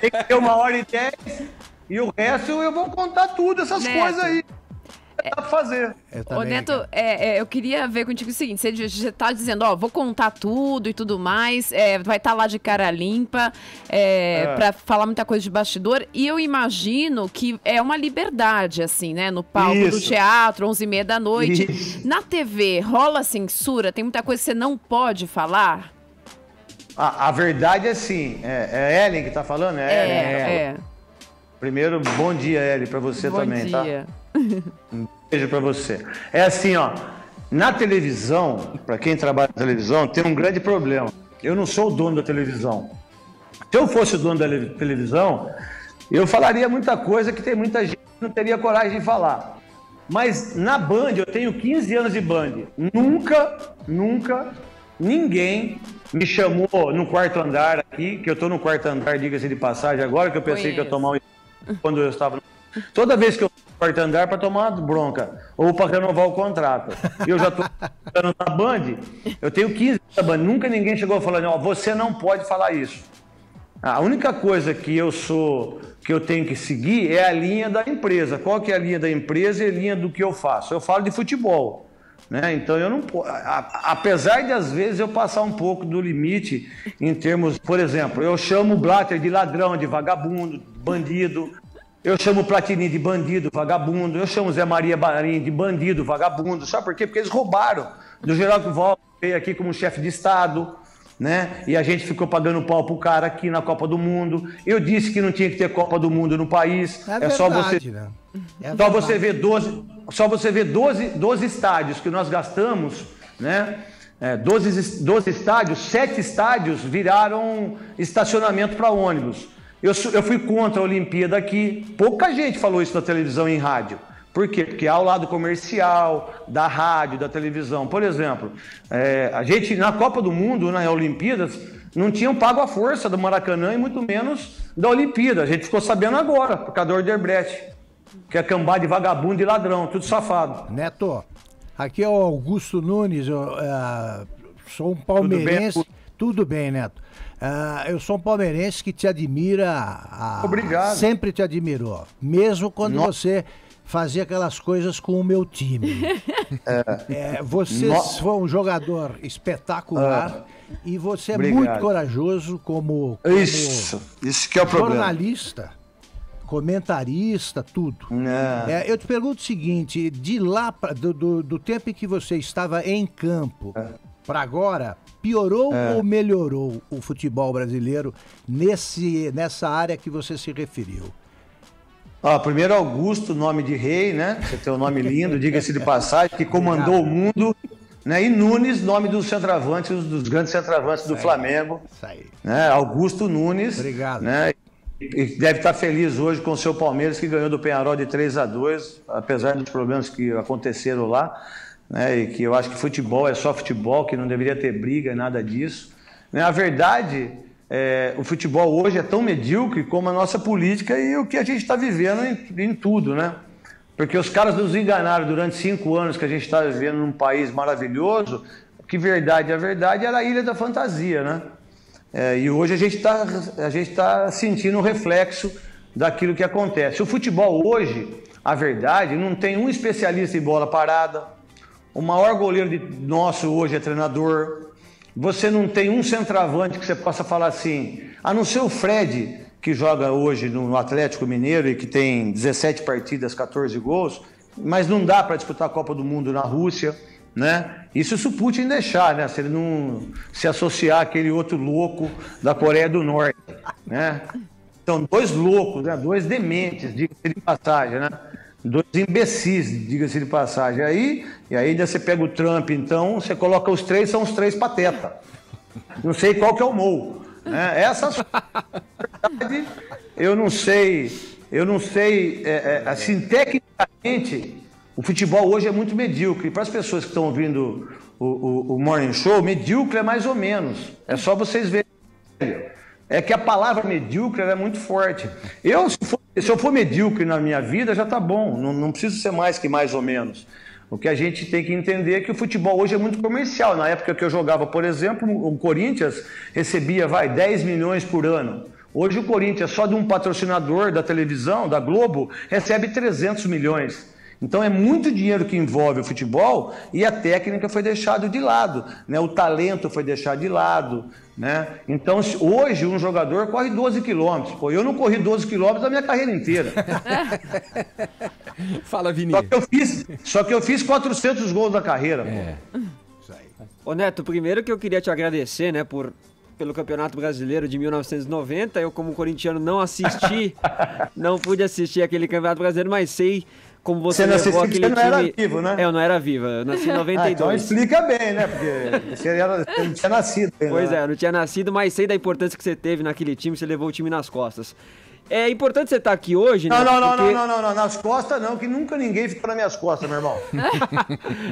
Tem que ter 1h10 e o resto eu vou contar tudo, essas coisas aí. Dá pra fazer. Ô, Neto, eu queria ver contigo o seguinte, você tá dizendo, vou contar tudo e tudo mais, vai estar lá de cara limpa, pra falar muita coisa de bastidor, e eu imagino que é uma liberdade, assim, né, no palco do teatro, 11h30 da noite. Isso. Na TV, rola censura? Tem muita coisa que você não pode falar? A verdade é assim, é Ellen que tá falando? Primeiro, bom dia, Ellen, pra você também, tá? Bom dia. Um beijo pra você. É assim, ó, na televisão, pra quem trabalha na televisão, tem um grande problema. Eu não sou o dono da televisão. Se eu fosse o dono da televisão, eu falaria muita coisa que tem muita gente que não teria coragem de falar. Mas na Band, eu tenho 15 anos de Band. Nunca ninguém me chamou no quarto andar aqui, que eu tô no quarto andar, diga-se de passagem, agora que eu pensei que eu ia tomar um... Quando eu estava... Toda vez que eu tô no quarto andar para tomar uma bronca, ou para renovar o contrato. Eu já tô na Band, eu tenho 15 na Band, nunca ninguém chegou falando, ó, você não pode falar isso. A única coisa que eu tenho que seguir é a linha da empresa. Qual que é a linha da empresa e a linha do que eu faço? Eu falo de futebol, né? Então eu não, apesar de às vezes eu passar um pouco do limite em termos, por exemplo, eu chamo o Blatter de ladrão, de vagabundo, bandido. Eu chamo o Platini de bandido, vagabundo. Eu chamo o Zé Maria Marinho de bandido, vagabundo. Sabe por quê? Porque eles roubaram do Geraldo Volta, veio aqui como chefe de Estado, né? E a gente ficou pagando pau pro cara aqui na Copa do Mundo. Eu disse que não tinha que ter Copa do Mundo no país. É verdade, só você, né? só você ver 12 estádios que nós gastamos, né? 12 estádios, 7 estádios viraram estacionamento para ônibus. Eu fui contra a Olimpíada aqui. Pouca gente falou isso na televisão e em rádio. Por quê? Porque há o lado comercial, da rádio, da televisão. Por exemplo, a gente na Copa do Mundo, nas Olimpíadas, não tinham pago a força do Maracanã e muito menos da Olimpíada. A gente ficou sabendo agora, por causa do Odebrecht, que é cambada de vagabundo e ladrão, tudo safado. Neto, aqui é o Augusto Nunes, eu sou um palmeirense. Tudo bem, Neto. Eu sou um palmeirense que te admira. Obrigado. Sempre te admirou. Mesmo quando você fazia aquelas coisas com o meu time. Você foi um jogador espetacular e você é muito corajoso como isso que é o problema. Jornalista, comentarista, tudo. Eu te pergunto o seguinte, de lá, do tempo em que você estava em campo para agora, piorou ou melhorou o futebol brasileiro nessa área que você se referiu? Primeiro Augusto, nome de rei, né? Você tem um nome lindo, diga-se de passagem, que comandou o mundo, né? E Nunes, nome dos centroavantes, dos grandes centroavantes do Flamengo. Isso aí. Né? Augusto Nunes. Obrigado. Né? E deve estar feliz hoje com o seu Palmeiras, que ganhou do Peñarol de 3-2, apesar dos problemas que aconteceram lá. Né, e que eu acho que futebol é só futebol, que não deveria ter briga, nada disso. Né, a verdade, o futebol hoje é tão medíocre como a nossa política e o que a gente está vivendo em tudo, né? Porque os caras nos enganaram durante 5 anos que a gente está vivendo num país maravilhoso, que verdade, a verdade era a ilha da fantasia, né? E hoje a gente tá sentindo o reflexo daquilo que acontece. O futebol hoje, a verdade, não tem um especialista em bola parada. O maior goleiro nosso hoje é treinador. Você não tem um centroavante que você possa falar assim, a não ser o Fred, que joga hoje no Atlético Mineiro e que tem 17 partidas, 14 gols, mas não dá para disputar a Copa do Mundo na Rússia, né? Isso se o Putin deixar, né? Se ele não se associar àquele outro louco da Coreia do Norte, né? Então, 2 loucos, né? 2 dementes, diga-se de passagem, né? 2 imbecis, diga-se de passagem. E aí ainda você pega o Trump, então, você coloca os 3, são os 3 pateta. Não sei qual que é o Mou. Né? Verdade, eu não sei, assim, tecnicamente, o futebol hoje é muito medíocre. Para as pessoas que estão ouvindo o Morning Show, medíocre é mais ou menos. É só vocês verem. É que a palavra medíocre é muito forte. Se eu for medíocre na minha vida, já tá bom. Não preciso ser mais que mais ou menos. O que a gente tem que entender é que o futebol hoje é muito comercial. Na época que eu jogava, por exemplo, o Corinthians recebia 10 milhões por ano. Hoje o Corinthians, só de um patrocinador da televisão, da Globo, recebe 300 milhões. Então é muito dinheiro que envolve o futebol e a técnica foi deixada de lado, né? O talento foi deixado de lado, né? Então hoje um jogador corre 12 quilômetros. Pô, eu não corri 12 quilômetros na minha carreira inteira. Fala, Vini. Só que eu fiz 400 gols na carreira. Isso aí. Ô Neto, primeiro que eu queria te agradecer, né, pelo Campeonato Brasileiro de 1990. Eu, como corintiano, não pude assistir aquele Campeonato Brasileiro, mas sei como você levou aquele time... Você não era vivo, né? Eu não era vivo, eu nasci em 92. Então explica bem, né? Porque você não tinha nascido. Pois é, eu não tinha nascido, mas sei da importância que você teve naquele time, você levou o time nas costas. É importante você estar aqui hoje, né? Não, nas costas não, que nunca ninguém ficou nas minhas costas, meu irmão.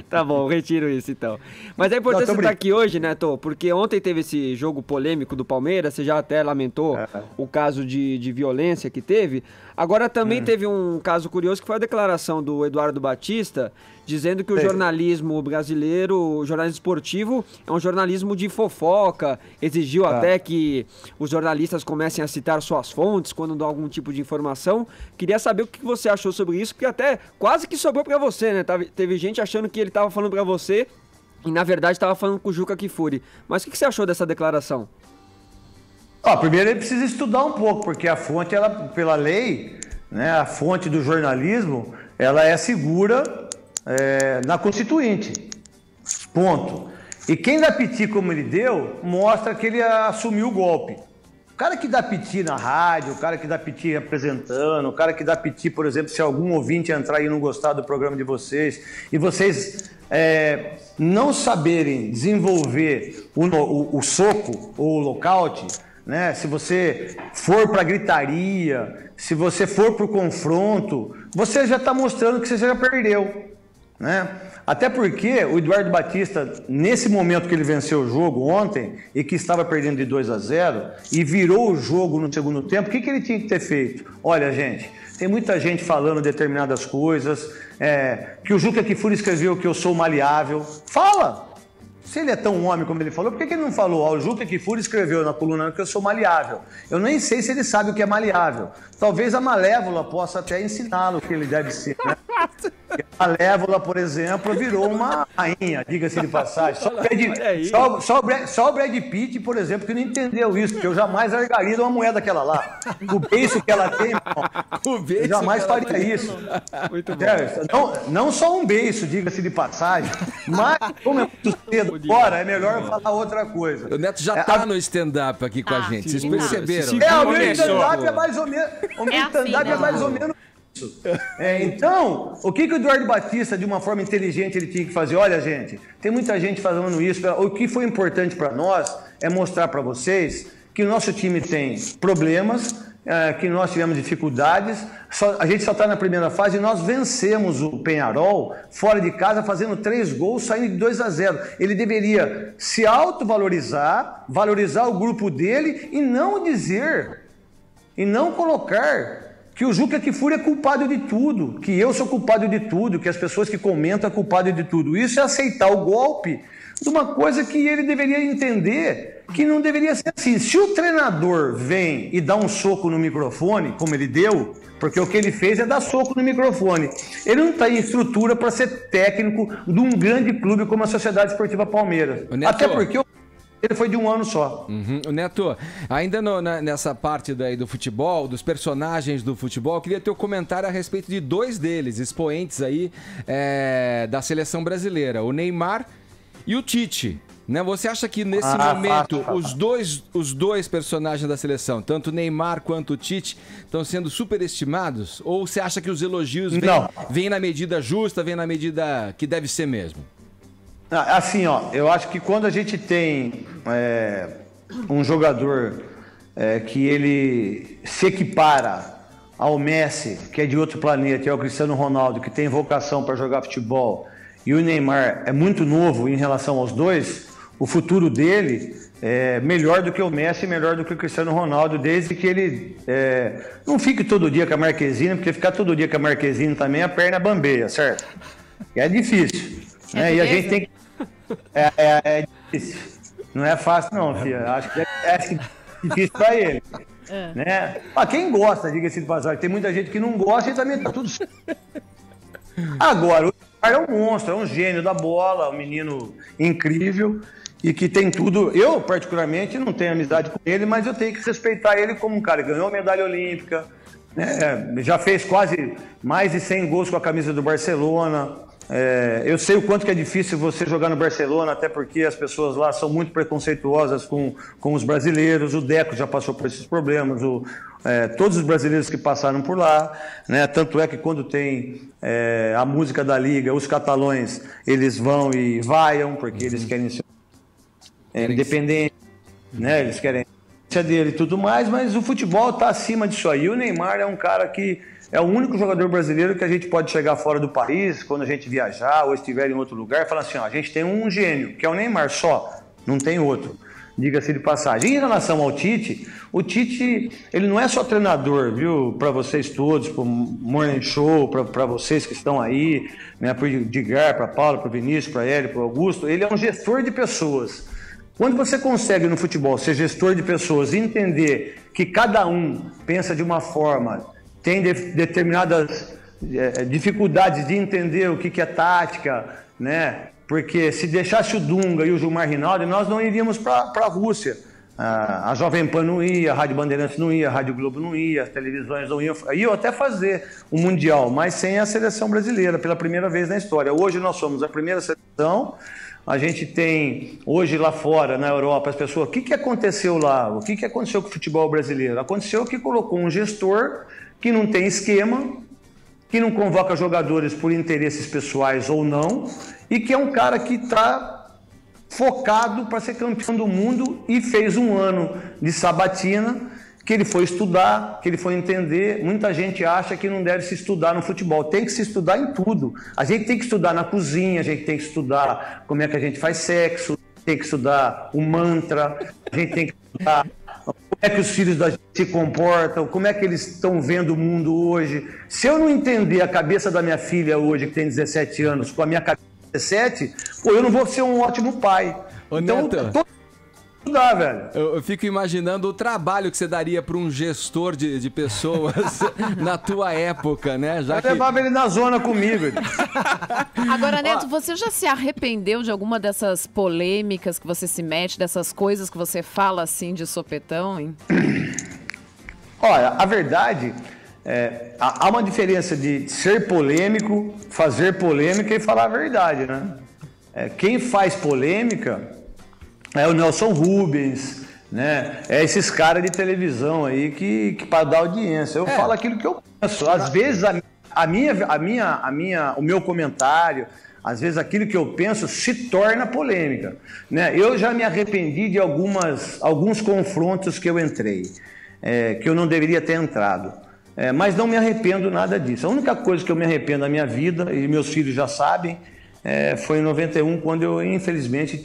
Tá bom, retiro isso então. Mas é importante você estar aqui hoje, né, Tô? Porque ontem teve esse jogo polêmico do Palmeiras, você já até lamentou o caso de violência que teve. Agora também teve um caso curioso que foi a declaração do Eduardo Batista, dizendo que o jornalismo brasileiro, o jornalismo esportivo, é um jornalismo de fofoca, exigiu até que os jornalistas comecem a citar suas fontes quando dão algum tipo de informação. Queria saber o que você achou sobre isso, porque até quase que sobrou pra você, né? Teve gente achando que ele tava falando pra você e na verdade tava falando com o Juca Kfouri. Mas o que você achou dessa declaração? Primeiro ele precisa estudar um pouco, porque a fonte, ela, pela lei, né, a fonte do jornalismo, ela é segura na Constituinte. Ponto. E quem dá piti como ele deu, mostra que ele assumiu o golpe. O cara que dá piti na rádio, o cara que dá piti apresentando, o cara que dá piti, por exemplo, se algum ouvinte entrar e não gostar do programa de vocês, e vocês não saberem desenvolver o soco ou o lockout, né? Se você for para gritaria, se você for para o confronto, você já está mostrando que você já perdeu, né? Até porque o Eduardo Batista, nesse momento que ele venceu o jogo ontem e que estava perdendo de 2-0 e virou o jogo no segundo tempo, o que ele tinha que ter feito? Olha, gente, tem muita gente falando determinadas coisas, que o Juca Kfouri escreveu que eu sou maleável. Fala! Se ele é tão homem como ele falou, por que ele não falou? O Juca Kfouri escreveu na coluna que eu sou maleável. Eu nem sei se ele sabe o que é maleável. Talvez a Malévola possa até ensiná-lo o que ele deve ser, né? A Malévola, por exemplo, virou uma rainha, diga-se de passagem. Só o Brad Pitt, por exemplo, que não entendeu isso, porque eu jamais largaria uma moeda daquela lá. O beiço que ela tem, eu jamais faria isso. Muito bom. Não só um beiço, diga-se de passagem, mas como é muito cedo fora, é melhor falar outra coisa. O Neto já tá no stand-up aqui com a gente, vocês perceberam? O meu stand-up é mais ou menos... O meu stand-up é mais ou menos isso. Então, o que o Eduardo Batista, de uma forma inteligente, ele tinha que fazer? Olha, gente, tem muita gente falando isso. O que foi importante para nós é mostrar para vocês que o nosso time tem problemas, que nós tivemos dificuldades. A gente só está na primeira fase e nós vencemos o Peñarol fora de casa, fazendo 3 gols, saindo de 2-0. Ele deveria se autovalorizar, valorizar o grupo dele e não dizer... E não colocar que o Juca Kfouri é culpado de tudo, que eu sou culpado de tudo, que as pessoas que comentam é culpado de tudo. Isso é aceitar o golpe de uma coisa que ele deveria entender que não deveria ser assim. Se o treinador vem e dá um soco no microfone, como ele deu, porque o que ele fez é dar soco no microfone, ele não está em estrutura para ser técnico de um grande clube como a Sociedade Esportiva Palmeiras. Até porque ele foi de 1 ano só. Neto, ainda nessa parte daí do futebol, dos personagens do futebol, eu queria ter um comentário a respeito de 2 deles, expoentes aí da seleção brasileira, o Neymar e o Tite. Né? Você acha que nesse momento os dois personagens da seleção, tanto o Neymar quanto o Tite, estão sendo superestimados? Ou você acha que os elogios vêm na medida justa, vêm na medida que deve ser mesmo? Assim, eu acho que quando a gente tem um jogador que ele se equipara ao Messi, que é de outro planeta, e ao Cristiano Ronaldo, que tem vocação para jogar futebol, e o Neymar é muito novo em relação aos dois, o futuro dele é melhor do que o Messi, melhor do que o Cristiano Ronaldo, desde que ele não fique todo dia com a Marquezine, porque ficar todo dia com a Marquezine também a perna bambeia, certo? É difícil. E a gente tem que... É difícil. Não é fácil não, filha. Acho que é difícil para ele. Né? Quem gosta, diga-se de passagem, tem muita gente que não gosta e também tá tudo certo. Agora, o Neymar é um monstro, é um gênio da bola, um menino incrível e que tem tudo. Eu, particularmente, não tenho amizade com ele, mas eu tenho que respeitar ele como um cara que ganhou medalha olímpica, né? Já fez quase mais de 100 gols com a camisa do Barcelona. Eu sei o quanto que é difícil você jogar no Barcelona, até porque as pessoas lá são muito preconceituosas com os brasileiros. O Deco já passou por esses problemas, todos os brasileiros que passaram por lá, né? Tanto é que quando tem a música da Liga, os catalães, eles vão e vaiam, porque eles querem ser independentes, né? Eles querem dele e tudo mais, mas o futebol está acima disso aí. O Neymar é um cara que é o único jogador brasileiro que a gente pode chegar fora do país, quando a gente viajar ou estiver em outro lugar, e falar assim, ó, a gente tem um gênio, que é o Neymar só, não tem outro. Diga-se de passagem. Em relação ao Tite, o Tite, ele não é só treinador, viu, para vocês todos, para o Morning Show, para vocês que estão aí, né, para o Edgar, para Paulo, para o Vinícius, para Hélio, para o Augusto, ele é um gestor de pessoas. Quando você consegue no futebol ser gestor de pessoas e entender que cada um pensa de uma forma, tem determinadas dificuldades de entender o que é tática, né? Porque se deixasse o Dunga e o Gilmar Rinaldi, nós não iríamos para a Rússia. A Jovem Pan não ia, a Rádio Bandeirantes não ia, a Rádio Globo não ia, as televisões não iam. Iam até fazer o Mundial, mas sem a seleção brasileira, pela primeira vez na história. Hoje nós somos a primeira seleção. A gente tem, hoje lá fora, na Europa, as pessoas, o que aconteceu lá? O que aconteceu com o futebol brasileiro? Aconteceu que colocou um gestor que não tem esquema, que não convoca jogadores por interesses pessoais ou não, e que é um cara que está focado para ser campeão do mundo e fez um ano de sabatina, que ele foi estudar, que ele foi entender. Muita gente acha que não deve se estudar no futebol. Tem que se estudar em tudo. A gente tem que estudar na cozinha, a gente tem que estudar como é que a gente faz sexo, tem que estudar o mantra, a gente tem que estudar como é que os filhos da gente se comportam, como é que eles estão vendo o mundo hoje. Se eu não entender a cabeça da minha filha hoje, que tem 17 anos, com a minha cabeça de 17, pô, eu não vou ser um ótimo pai. Ô, então, Neto, estudar, velho. Eu fico imaginando o trabalho que você daria para um gestor de pessoas na tua época, né? Já que... levava ele na zona comigo. Agora, Neto, você já se arrependeu de alguma dessas polêmicas que você se mete, dessas coisas que você fala assim de sopetão, hein? Olha, a verdade, há uma diferença de ser polêmico, fazer polêmica e falar a verdade, né? Quem faz polêmica é o Nelson Rubens, né? É esses caras de televisão aí que para dar audiência. Eu falo aquilo que eu penso. Às vezes o meu comentário, às vezes aquilo que eu penso se torna polêmica, né? Eu já me arrependi de alguns confrontos que eu entrei, que eu não deveria ter entrado. Mas não me arrependo nada disso. A única coisa que eu me arrependo na minha vida, e meus filhos já sabem, foi em 91, quando eu infelizmente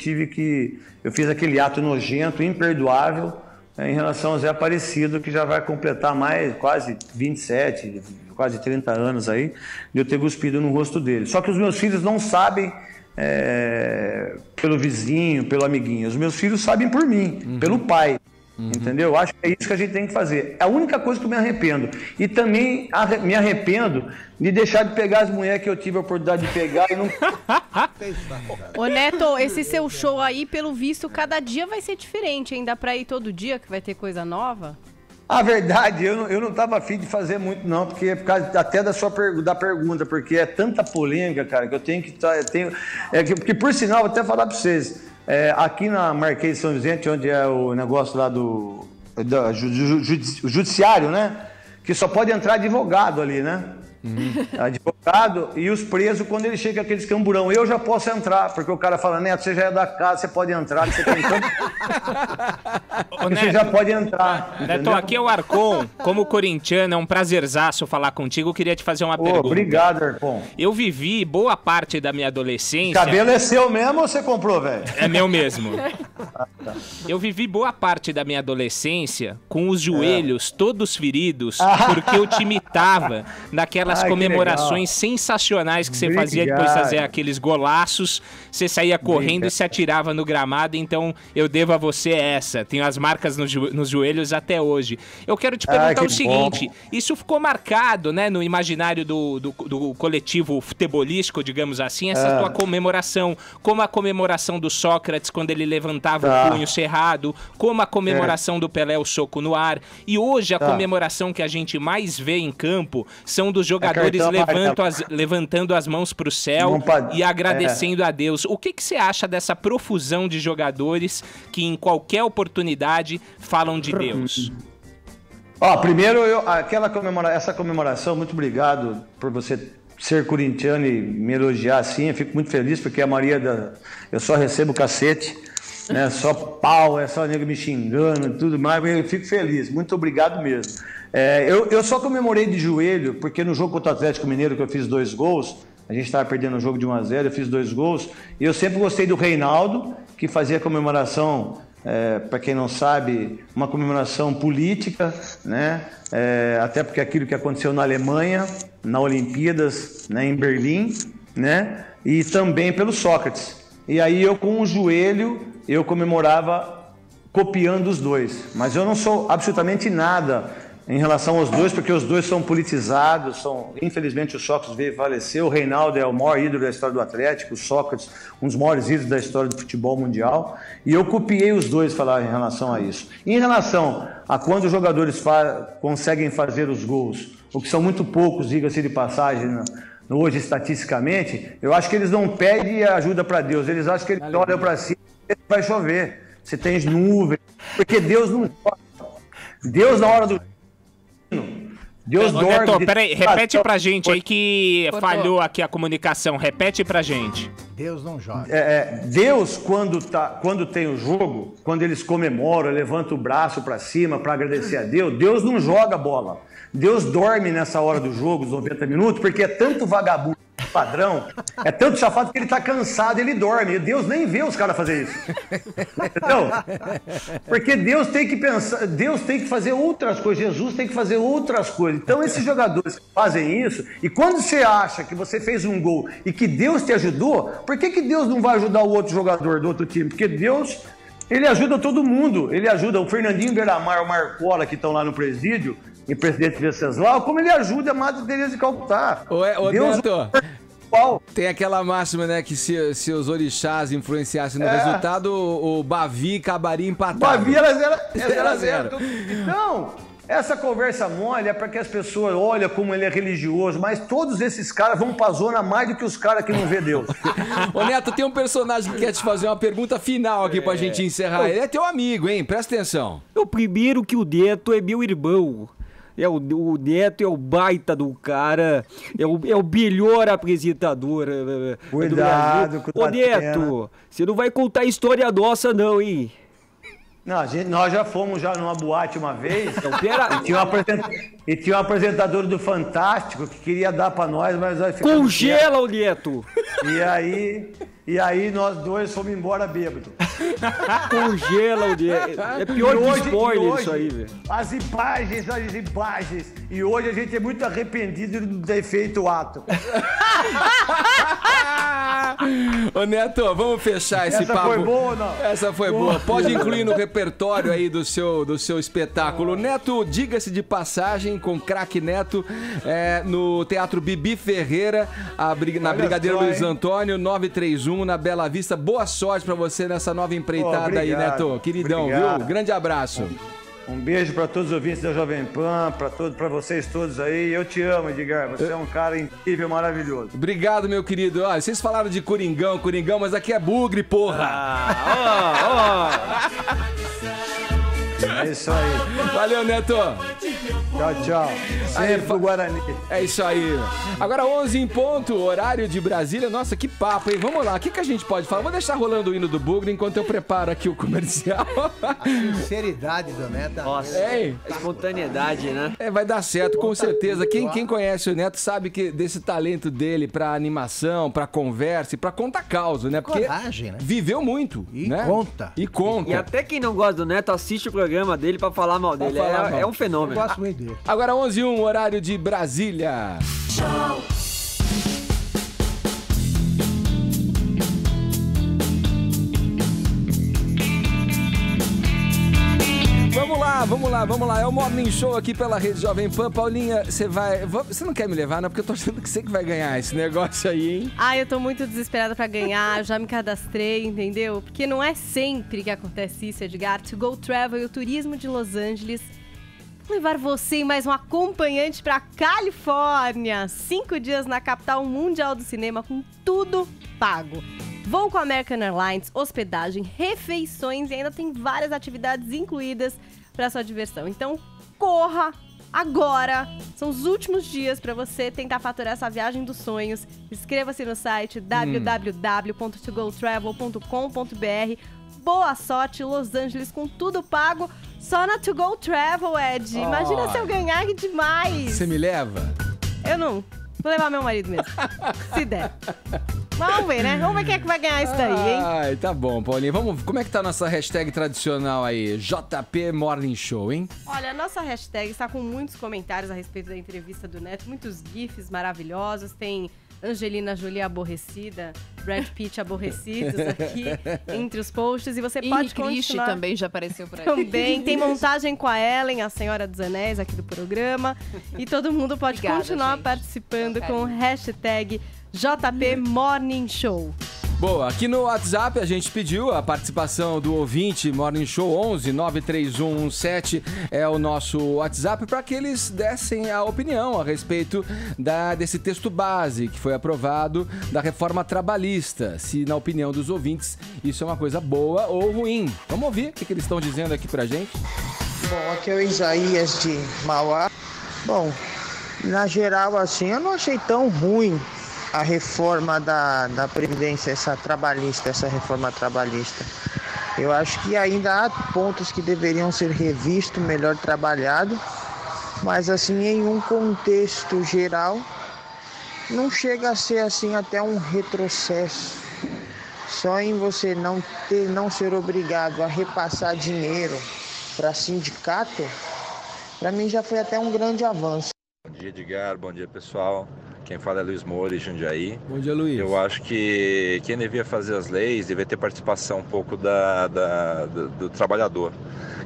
eu fiz aquele ato nojento, imperdoável, em relação ao Zé Aparecido, que já vai completar mais quase 27, quase 30 anos aí, de eu ter cuspido no rosto dele. Só que os meus filhos não sabem pelo vizinho, pelo amiguinho. Os meus filhos sabem por mim, pelo pai. Entendeu? Acho que é isso que a gente tem que fazer. É a única coisa que eu me arrependo. E também me arrependo de deixar de pegar as mulheres que eu tive a oportunidade de pegar e não... Ô Neto, esse seu show aí, pelo visto, cada dia vai ser diferente, hein? Dá pra ir todo dia que vai ter coisa nova? A verdade, eu não estava afim de fazer muito não, porque é por causa até da pergunta, porque é tanta polêmica, cara, que eu tenho que... porque por sinal, vou até falar para vocês... aqui na Marquês de São Vicente, onde é o negócio lá do judiciário, né? Que só pode entrar advogado ali, né? Advogado e os presos, quando ele chega aqueles camburão, eu já posso entrar, porque o cara fala, Neto, você já é da casa, você pode entrar, você tem tanto... Você Neto, já pode entrar. Neto, entendeu? aqui é o Arcon. Como corintiano, é um prazerzaço falar contigo. Eu queria te fazer uma pergunta. Obrigado, Arcon. Eu vivi boa parte da minha adolescência... Cabelo é seu mesmo ou você comprou, velho? É meu mesmo. Eu vivi boa parte da minha adolescência com os joelhos todos feridos, porque eu te imitava naquelas comemorações sensacionais que você fazia depois de fazer aqueles golaços. Você saía correndo e se atirava no gramado, então eu devo a você essa. Tenho as marcas nos joelhos até hoje. Eu quero te perguntar o seguinte, isso ficou marcado, né, no imaginário do coletivo futebolístico, digamos assim, essa tua comemoração, como a comemoração do Sócrates quando ele levantava o punho cerrado, como a comemoração do Pelé, o soco no ar, e hoje a comemoração que a gente mais vê em campo são dos jogadores levantando as mãos para o céu e agradecendo a Deus. O que você acha dessa profusão de jogadores que em qualquer oportunidade falam de Deus? Primeiro, essa comemoração, muito obrigado por você ser corintiano e me elogiar assim, eu fico muito feliz, porque a maioria eu só recebo cacete, né? Só pau, só nego me xingando, tudo mais, mas eu fico feliz, muito obrigado mesmo. Eu só comemorei de joelho, porque no jogo contra o Atlético Mineiro, que eu fiz 2 gols, a gente estava perdendo o jogo de 1-0, eu fiz 2 gols, e eu sempre gostei do Reinaldo, que fazia comemoração, para quem não sabe, uma comemoração política, né? Até porque aquilo que aconteceu na Alemanha, na Olimpíadas, né, em Berlim, né? E também pelo Sócrates. E aí eu com o joelho, eu comemorava copiando os dois. Mas eu não sou absolutamente nada em relação aos dois, porque os dois são politizados, infelizmente o Sócrates veio falecer, o Reinaldo é o maior ídolo da história do Atlético, o Sócrates, um dos maiores ídolos da história do futebol mundial, e eu copiei os dois falar em relação a isso. Em relação a quando os jogadores conseguem fazer os gols, o que são muito poucos, diga-se de passagem, hoje estatisticamente, eu acho que eles não pedem ajuda para Deus, eles acham que eles olham para cima e vai chover, se tem nuvens, porque Deus não joga. Deus na hora do Deus dorme. Neto, peraí, repete pra gente aí que falhou aqui a comunicação. Repete pra gente. Deus não joga. Deus, quando tem o jogo, quando eles comemoram, levantam o braço pra cima pra agradecer a Deus, Deus não joga bola. Deus dorme nessa hora do jogo, os 90 minutos, porque é tanto vagabundo padrão, é tanto chafado que ele tá cansado, ele dorme. E Deus nem vê os caras fazer isso. Entendeu? Porque Deus tem que pensar, Deus tem que fazer outras coisas, Jesus tem que fazer outras coisas. Então esses jogadores que fazem isso, e quando você acha que você fez um gol e que Deus te ajudou, por que Deus não vai ajudar o outro jogador do outro time? Porque Deus, ele ajuda todo mundo. Ele ajuda o Fernandinho Beiramar, o Marcola, que estão lá no presídio, e presidente Venceslau, como ele ajuda a Madre Teresa de Calcutá. Deus, Neto, tem aquela máxima, né, que se os orixás influenciassem no resultado, o Bavi acabaria empatado. Bavi era 0-0. Então, essa conversa mole é para que as pessoas olhem como ele é religioso, mas todos esses caras vão pra zona mais do que os caras que não vê Deus. Ô Neto, tem um personagem que quer te fazer uma pergunta final aqui pra gente encerrar. Ele é teu amigo, hein? Presta atenção. O primeiro que o Neto é meu irmão. O Neto é o baita do cara, é o melhor apresentador. Cuidado com o Neto, você não vai contar a história nossa não, hein? Não, nós já fomos numa boate uma vez, então, e tinha um apresentador do Fantástico que queria dar pra nós, mas nós ficamos... Congela o Neto! E aí nós dois fomos embora bêbado. Congela o Neto. É pior que spoiler isso aí, velho. As imagens. E hoje a gente é muito arrependido de não ter feito o ato. Ô Neto, vamos fechar esse papo. Essa foi boa ou não? Essa foi boa. Pode incluir no repertório aí do seu espetáculo. Neto, diga-se de passagem, com craque Neto, no Teatro Bibi Ferreira, na Brigadeiro Luiz Antônio, 931, na Bela Vista. Boa sorte pra você nessa nova empreitada aí, Neto. Queridão, viu? Grande abraço. Um beijo para todos os ouvintes da Jovem Pan, para vocês todos aí. Eu te amo, Edgar. Você é um cara incrível, maravilhoso. Obrigado, meu querido. Olha, vocês falaram de Coringão, mas aqui é bugre, porra. É isso aí. Valeu, Neto. Tchau. Sempre pro Guarani. É isso aí. Agora 11 em ponto, horário de Brasília. Nossa, que papo, hein? Vamos lá, o que a gente pode falar? Vou deixar rolando o hino do Bugre enquanto eu preparo aqui o comercial. A sinceridade do Neto. Nossa, espontaneidade, né? Vai dar certo, com certeza. Quem conhece o Neto sabe que desse talento dele pra animação, pra conversa e pra contar causa, né? Porque coragem, né? Viveu muito, né? E conta. E até quem não gosta do Neto, assiste o programa dele pra falar mal dele. É um fenômeno. Eu gosto muito dele. Agora 11h01, horário de Brasília. Vamos lá. É o Morning Show aqui pela Rede Jovem Pan. Paulinha, você não quer me levar, não? Porque eu tô achando que você que vai ganhar esse negócio aí, hein? Eu tô muito desesperada pra ganhar. Já me cadastrei, entendeu? Porque não é sempre que acontece isso, Edgar. To Go Travel, o turismo de Los Angeles, levar você e mais um acompanhante pra Califórnia. 5 dias na capital mundial do cinema, com tudo pago. Voo com a American Airlines, hospedagem, refeições e ainda tem várias atividades incluídas para sua diversão. Então, corra agora. São os últimos dias para você tentar faturar essa viagem dos sonhos. Inscreva-se no site www.togotravel.com.br. Boa sorte, Los Angeles, com tudo pago só na To Go Travel, Ed. Imagina se eu ganhar, que demais. Você me leva? Eu não. Vou levar meu marido mesmo. Se der. Vamos ver, né? Vamos ver quem é que vai ganhar isso daí, hein? Ai, tá bom, Paulinho. Como é que tá a nossa hashtag tradicional aí? JP Morning Show, hein? Olha, a nossa hashtag está com muitos comentários a respeito da entrevista do Neto. Muitos gifs maravilhosos. Tem Angelina Jolie aborrecida, Brad Pitt aborrecidos aqui entre os posts. E você pode continuar... também já apareceu por aí. Também. Tem montagem com a Ellen, a Senhora dos Anéis, aqui do programa. E todo mundo pode continuar participando com o hashtag JP Morning Show. Boa, aqui no WhatsApp a gente pediu a participação do ouvinte Morning Show 11 93117 é o nosso WhatsApp para que eles dessem a opinião a respeito desse texto base que foi aprovado da reforma trabalhista. Se na opinião dos ouvintes isso é uma coisa boa ou ruim. Vamos ouvir o que eles estão dizendo aqui pra gente. Bom, aqui é o Isaías de Mauá. Bom, na geral assim eu não achei tão ruim a reforma da Previdência, essa reforma trabalhista. Eu acho que ainda há pontos que deveriam ser revistos, melhor trabalhado, mas assim, em um contexto geral, não chega a ser assim até um retrocesso. Só em você não ser obrigado a repassar dinheiro para sindicato, para mim já foi até um grande avanço. Bom dia, Edgar. Bom dia, pessoal. Quem fala é Luiz Moura, de Jundiaí. Bom dia, Luiz. Eu acho que quem devia fazer as leis devia ter participação um pouco do trabalhador.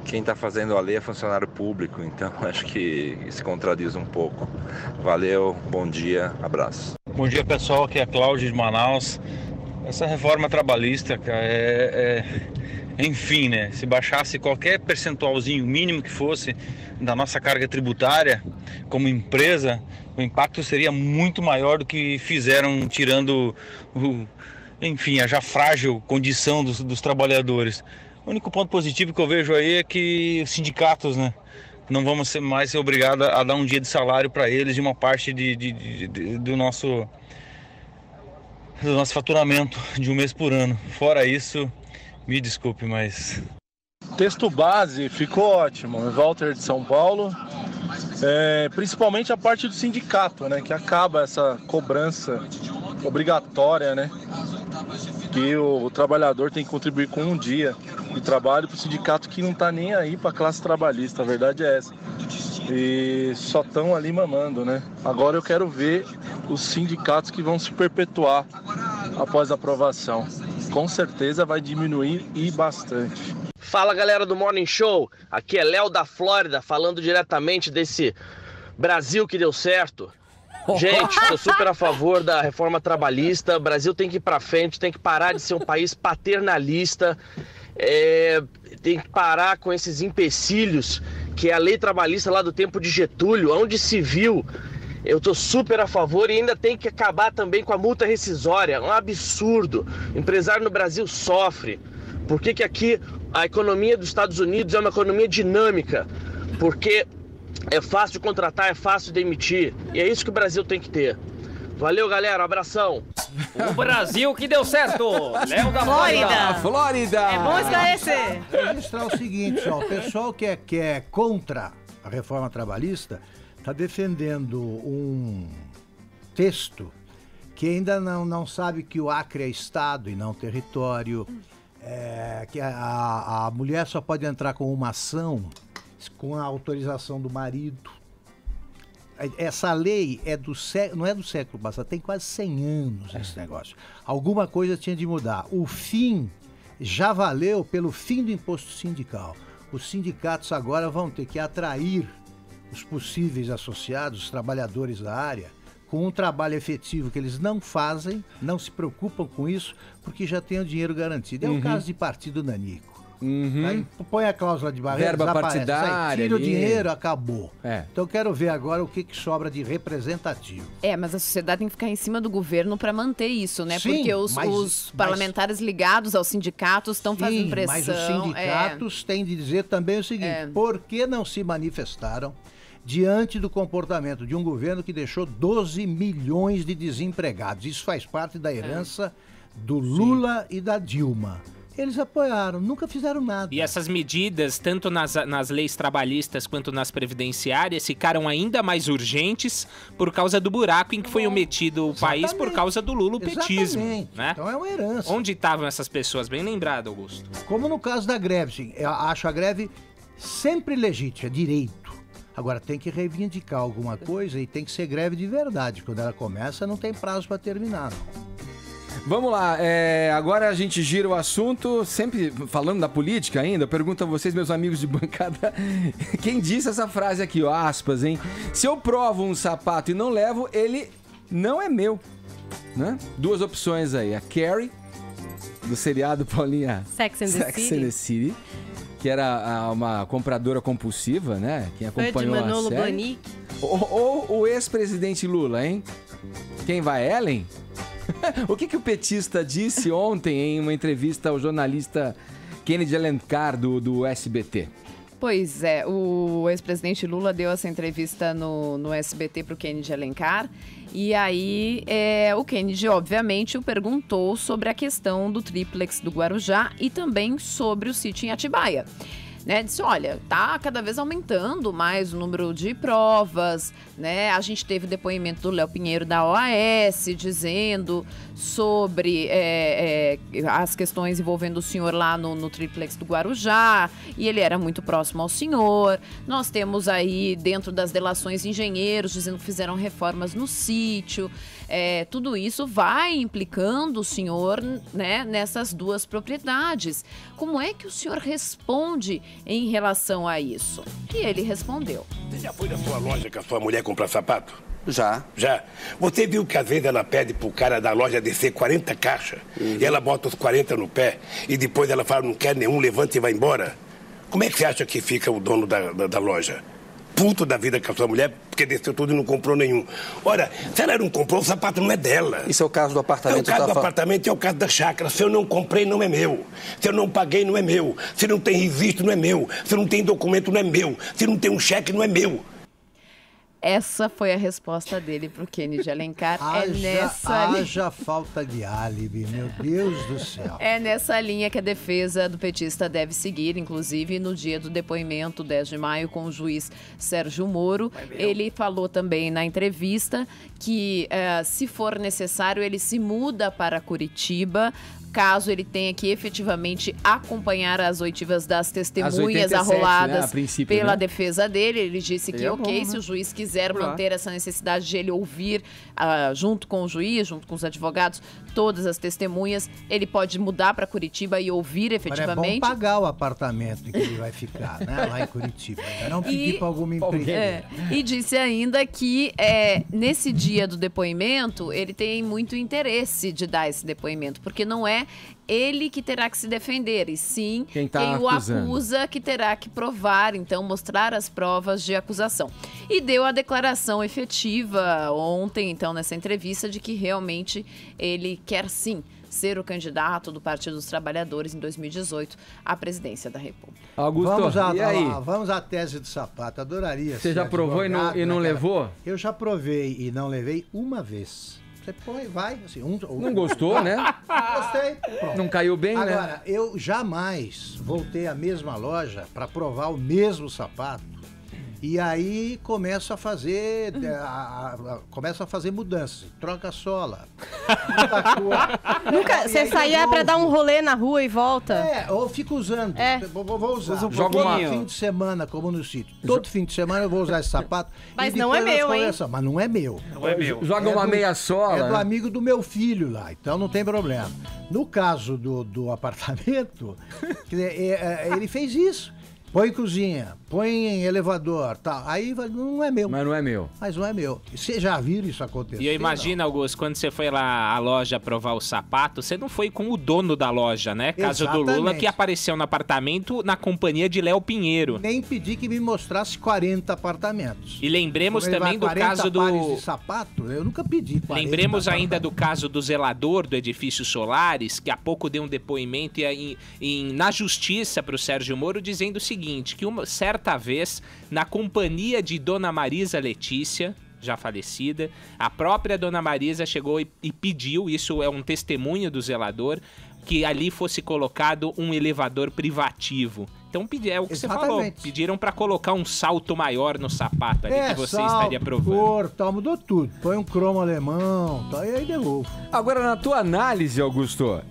Quem está fazendo a lei é funcionário público, então acho que se contradiz um pouco. Valeu, bom dia, abraço. Bom dia, pessoal. Aqui é Cláudio de Manaus. Essa reforma trabalhista, cara, enfim, né? Se baixasse qualquer percentualzinho mínimo que fosse da nossa carga tributária como empresa, o impacto seria muito maior do que fizeram, tirando a já frágil condição dos trabalhadores. O único ponto positivo que eu vejo aí é que os sindicatos, né, não vamos mais ser obrigados a dar um dia de salário para eles de uma parte do nosso faturamento de um mês por ano. Fora isso, me desculpe, mas... Texto base ficou ótimo. Walter de São Paulo. Principalmente a parte do sindicato, né? Que acaba essa cobrança obrigatória, né? Que o trabalhador tem que contribuir com um dia de trabalho para o sindicato que não está nem aí para a classe trabalhista. A verdade é essa. E só estão ali mamando, né? Agora eu quero ver os sindicatos que vão se perpetuar após a aprovação. Com certeza vai diminuir e bastante. Fala, galera do Morning Show, aqui é Léo da Flórida, falando diretamente desse Brasil que deu certo. Gente, sou super a favor da reforma trabalhista. O Brasil tem que ir pra frente, tem que parar de ser um país paternalista, tem que parar com esses empecilhos, que é a lei trabalhista lá do tempo de Getúlio, onde se viu. Eu tô super a favor e ainda tem que acabar também com a multa rescisória, um absurdo. O empresário no Brasil sofre. Por que aqui a economia dos Estados Unidos é uma economia dinâmica? Porque é fácil de contratar, é fácil de demitir. E é isso que o Brasil tem que ter. Valeu, galera. Um abração. O Brasil que deu certo. Léo da Flórida. Flórida. É bom esclarecer. Registrar o seguinte, ó, o pessoal que é contra a reforma trabalhista está defendendo um texto que ainda não sabe que o Acre é Estado e não território, que a mulher só pode entrar com uma ação com a autorização do marido. Essa lei não é do século passado, tem quase 100 anos esse negócio. Alguma coisa tinha de mudar. O fim já valeu pelo fim do imposto sindical. Os sindicatos agora vão ter que atrair os possíveis associados, os trabalhadores da área, com um trabalho efetivo que eles não fazem, não se preocupam com isso, porque já tem o dinheiro garantido. É o caso de partido nanico. Aí põe a cláusula de barreira, verba partidária, tira o dinheiro, acabou. É. Então eu quero ver agora o que sobra de representativo. Mas a sociedade tem que ficar em cima do governo para manter isso, né? Sim, porque os parlamentares ligados aos sindicatos estão fazendo pressão. Mas os sindicatos têm de dizer também o seguinte, por que não se manifestaram diante do comportamento de um governo que deixou 12 milhões de desempregados. Isso faz parte da herança do Lula e da Dilma. Eles apoiaram, nunca fizeram nada. E essas medidas, tanto nas leis trabalhistas quanto nas previdenciárias, ficaram ainda mais urgentes por causa do buraco em que foi metido o país por causa do lulopetismo. Né? Então é uma herança. Onde estavam essas pessoas? Bem lembrado, Augusto. Como no caso da greve, sim. Eu acho a greve sempre legítima, é direito. Agora, tem que reivindicar alguma coisa e tem que ser greve de verdade. Quando ela começa, não tem prazo para terminar, não. Vamos lá, agora a gente gira o assunto, sempre falando da política ainda, eu pergunto a vocês, meus amigos de bancada, quem disse essa frase aqui, ó, aspas, hein? Se eu provo um sapato e não levo, ele não é meu, né? Duas opções aí, a Carrie, do seriado Paulinha Sex and the City, que era uma compradora compulsiva, né? Quem acompanhou Manolo a série. Blahnik. Ou o ex-presidente Lula, hein? Quem vai, Ellen? O que o petista disse ontem em uma entrevista ao jornalista Kennedy Alencar do SBT? Pois é, o ex-presidente Lula deu essa entrevista no SBT para o Kennedy Alencar. E aí o Kennedy, obviamente, o perguntou sobre a questão do triplex do Guarujá e também sobre o sítio em Atibaia. Né, disse, olha, tá cada vez aumentando mais o número de provas, né? A gente teve o depoimento do Léo Pinheiro da OAS dizendo sobre as questões envolvendo o senhor lá no triplex do Guarujá, e ele era muito próximo ao senhor. Nós temos aí, dentro das delações, engenheiros dizendo que fizeram reformas no sítio. Tudo isso vai implicando o senhor, né, nessas duas propriedades. Como é que o senhor responde em relação a isso? E ele respondeu. Você já foi na sua loja com a sua mulher comprar sapato? Já. Já? Você viu que às vezes ela pede pro cara da loja descer 40 caixas e ela bota os 40 no pé e depois ela fala, não quer nenhum, levanta e vai embora? Como é que você acha que fica o dono da loja? Puto da vida com a sua mulher, porque desceu tudo e não comprou nenhum. Ora, se ela não comprou, o sapato não é dela. Isso é o caso do apartamento. É o caso do apartamento e é o caso da chácara. Se eu não comprei, não é meu. Se eu não paguei, não é meu. Se não tem registro, não é meu. Se não tem documento, não é meu. Se não tem um cheque, não é meu. Essa foi a resposta dele pro Kennedy Alencar. Haja falta de álibi, meu Deus do céu. É nessa linha que a defesa do petista deve seguir, inclusive no dia do depoimento, 10 de maio, com o juiz Sérgio Moro. Ele falou também na entrevista que, se for necessário, ele se muda para Curitiba, caso ele tenha que efetivamente acompanhar as oitivas das testemunhas arroladas, né, pela defesa dele. Ele disse que se o juiz quiser manter essa necessidade de ele ouvir, junto com o juiz, junto com os advogados, todas as testemunhas, ele pode mudar para Curitiba e ouvir efetivamente. É bom pagar o apartamento em que ele vai ficar, né, lá em Curitiba. Não pedir para alguma empresa. E disse ainda que nesse dia do depoimento, ele tem muito interesse de dar esse depoimento, porque não é ele que terá que se defender, e sim quem o acusa que terá que provar, então mostrar as provas de acusação. E deu a declaração efetiva ontem, então, nessa entrevista, de que realmente ele quer sim ser o candidato do Partido dos Trabalhadores em 2018 à presidência da República. Augusto, e aí? Vamos à tese do sapato, adoraria. Você já provou e não levou? Eu já provei e não levei uma vez. Você põe, vai, assim, não gostou, né? Gostei. Pronto. Não caiu bem, né? Agora, eu jamais voltei à mesma loja para provar o mesmo sapato. E aí começo a fazer, mudanças. Troca a sola. Nunca, você saía para dar um rolê na rua e volta? Ou fico usando. Vou usar. Joga todo fim de semana, como no sítio. Todo fim de semana eu vou usar esse sapato. Mas não é meu, hein? Mas não é meu. Não é meu. Joga uma meia sola. É do amigo do meu filho lá, então não tem problema. No caso do apartamento, ele fez isso. Põe cozinha, põe elevador, tal. Aí não é meu. Mas não é meu. Mas não é meu. Você já viu isso acontecer? E eu imagino, Augusto, quando você foi lá à loja provar o sapato, você não foi com o dono da loja, né? Caso do Lula, que apareceu no apartamento na companhia de Léo Pinheiro. Nem pedi que me mostrasse 40 apartamentos. E lembremos também do caso do... pares de sapato, eu nunca pedi 40. Lembremos ainda do caso do zelador do edifício Solares, que há pouco deu um depoimento na justiça para o Sérgio Moro, dizendo o seguinte: seguinte, que uma certa vez, na companhia de Dona Marisa Letícia, já falecida, a própria Dona Marisa chegou e pediu, isso é um testemunho do zelador, que ali fosse colocado um elevador privativo. Então é o que você falou, pediram para colocar um salto maior no sapato ali, que você estaria provando. Cor, tal, mudou tudo. Põe um cromo alemão, tal, e aí devolve. Agora, na tua análise, Augusto,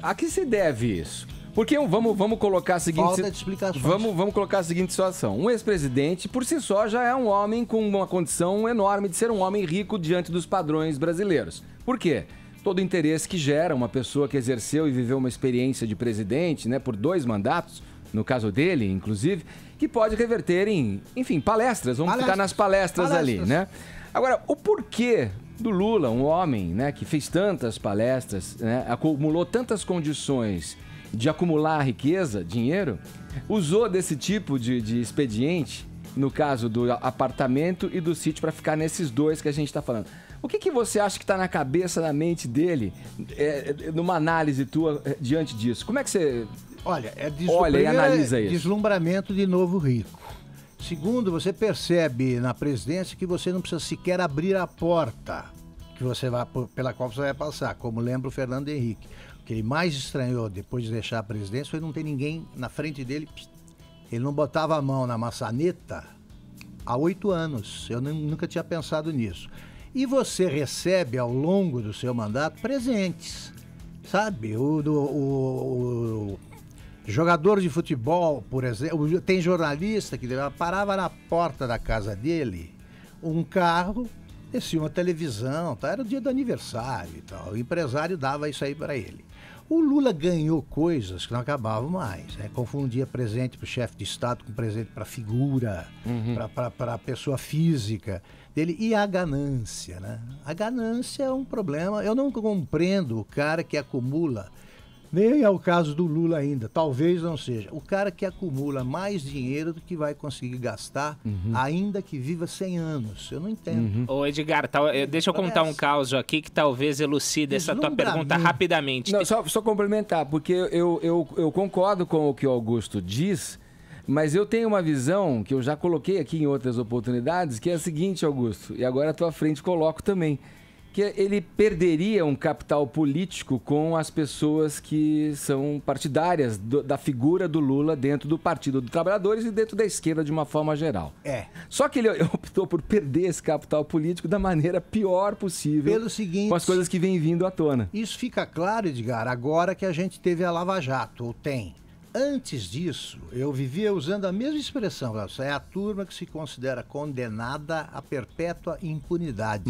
a que se deve isso? Porque vamos colocar a seguinte... Falta de explicações. Vamos colocar a seguinte situação. Um ex-presidente, por si só, já é um homem com uma condição enorme de ser um homem rico diante dos padrões brasileiros. Por quê? Todo o interesse que gera uma pessoa que exerceu e viveu uma experiência de presidente, né, por 2 mandatos, no caso dele, inclusive, que pode reverter em, enfim, palestras. Vamos ficar nas palestras ali, né? Agora, o porquê do Lula, um homem, né, que fez tantas palestras, né, acumulou tantas condições de acumular riqueza, dinheiro, usou desse tipo de expediente, no caso do apartamento e do sítio, para ficar nesses 2 que a gente está falando. O que você acha que está na cabeça, na mente dele, numa análise tua diante disso? Como é que você olha e analisa isso? Deslumbramento de novo rico. Segundo, você percebe na presidência que você não precisa sequer abrir a porta pela qual você vai passar, como lembra o Fernando Henrique. O que ele mais estranhou depois de deixar a presidência foi não ter ninguém na frente dele. Ele não botava a mão na maçaneta há 8 anos. Eu nunca tinha pensado nisso. E você recebe ao longo do seu mandato presentes, sabe? O jogador de futebol, por exemplo, tem jornalista que parava na porta da casa dele, um carro, descia uma televisão, tá? Era o dia do aniversário e tal. O empresário dava isso aí para ele. O Lula ganhou coisas que não acabavam mais, né? Confundia presente para o chefe de Estado com presente para a figura, para a pessoa física dele. E a ganância, né? A ganância é um problema. Eu não compreendo o cara que acumula, nem é o caso do Lula ainda, talvez não seja, o cara que acumula mais dinheiro do que vai conseguir gastar, ainda que viva 100 anos. Eu não entendo. Ô Edgar, deixa eu contar um caos aqui que talvez elucide essa tua pergunta rapidamente. Não, só complementar, porque eu concordo com o que o Augusto diz, mas eu tenho uma visão que eu já coloquei aqui em outras oportunidades, que é a seguinte, Augusto, e agora à tua frente coloco também, que ele perderia um capital político com as pessoas que são partidárias da figura do Lula dentro do Partido dos Trabalhadores e dentro da esquerda de uma forma geral. Só que ele optou por perder esse capital político da maneira pior possível, pelo seguinte, com as coisas que vêm vindo à tona. Isso fica claro, Edgar, agora que a gente teve a Lava Jato, ou tem. Antes disso, eu vivia usando a mesma expressão. É a turma que se considera condenada à perpétua impunidade.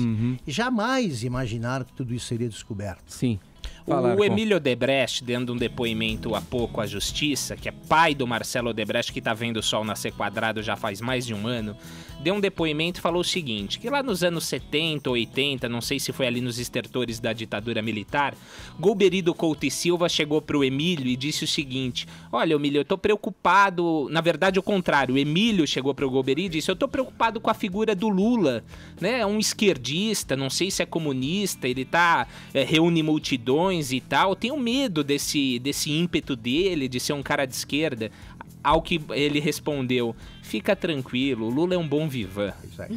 E jamais imaginaram que tudo isso seria descoberto. Sim. O Emílio Odebrecht, dando um depoimento há pouco à Justiça, que é pai do Marcelo Odebrecht, que está vendo o sol nascer quadrado já faz mais de um ano, deu um depoimento e falou o seguinte, que lá nos anos 70, 80, não sei se foi ali nos estertores da ditadura militar, Golbery Couto e Silva chegou para o Emílio e disse o seguinte, olha, Emílio, eu tô preocupado, na verdade o contrário, o Emílio chegou para o Golbery e disse, eu tô preocupado com a figura do Lula, né, é um esquerdista, não sei se é comunista, ele reúne multidões e tal, tenho medo desse ímpeto dele, de ser um cara de esquerda. Ao que ele respondeu, fica tranquilo, o Lula é um bom vivan.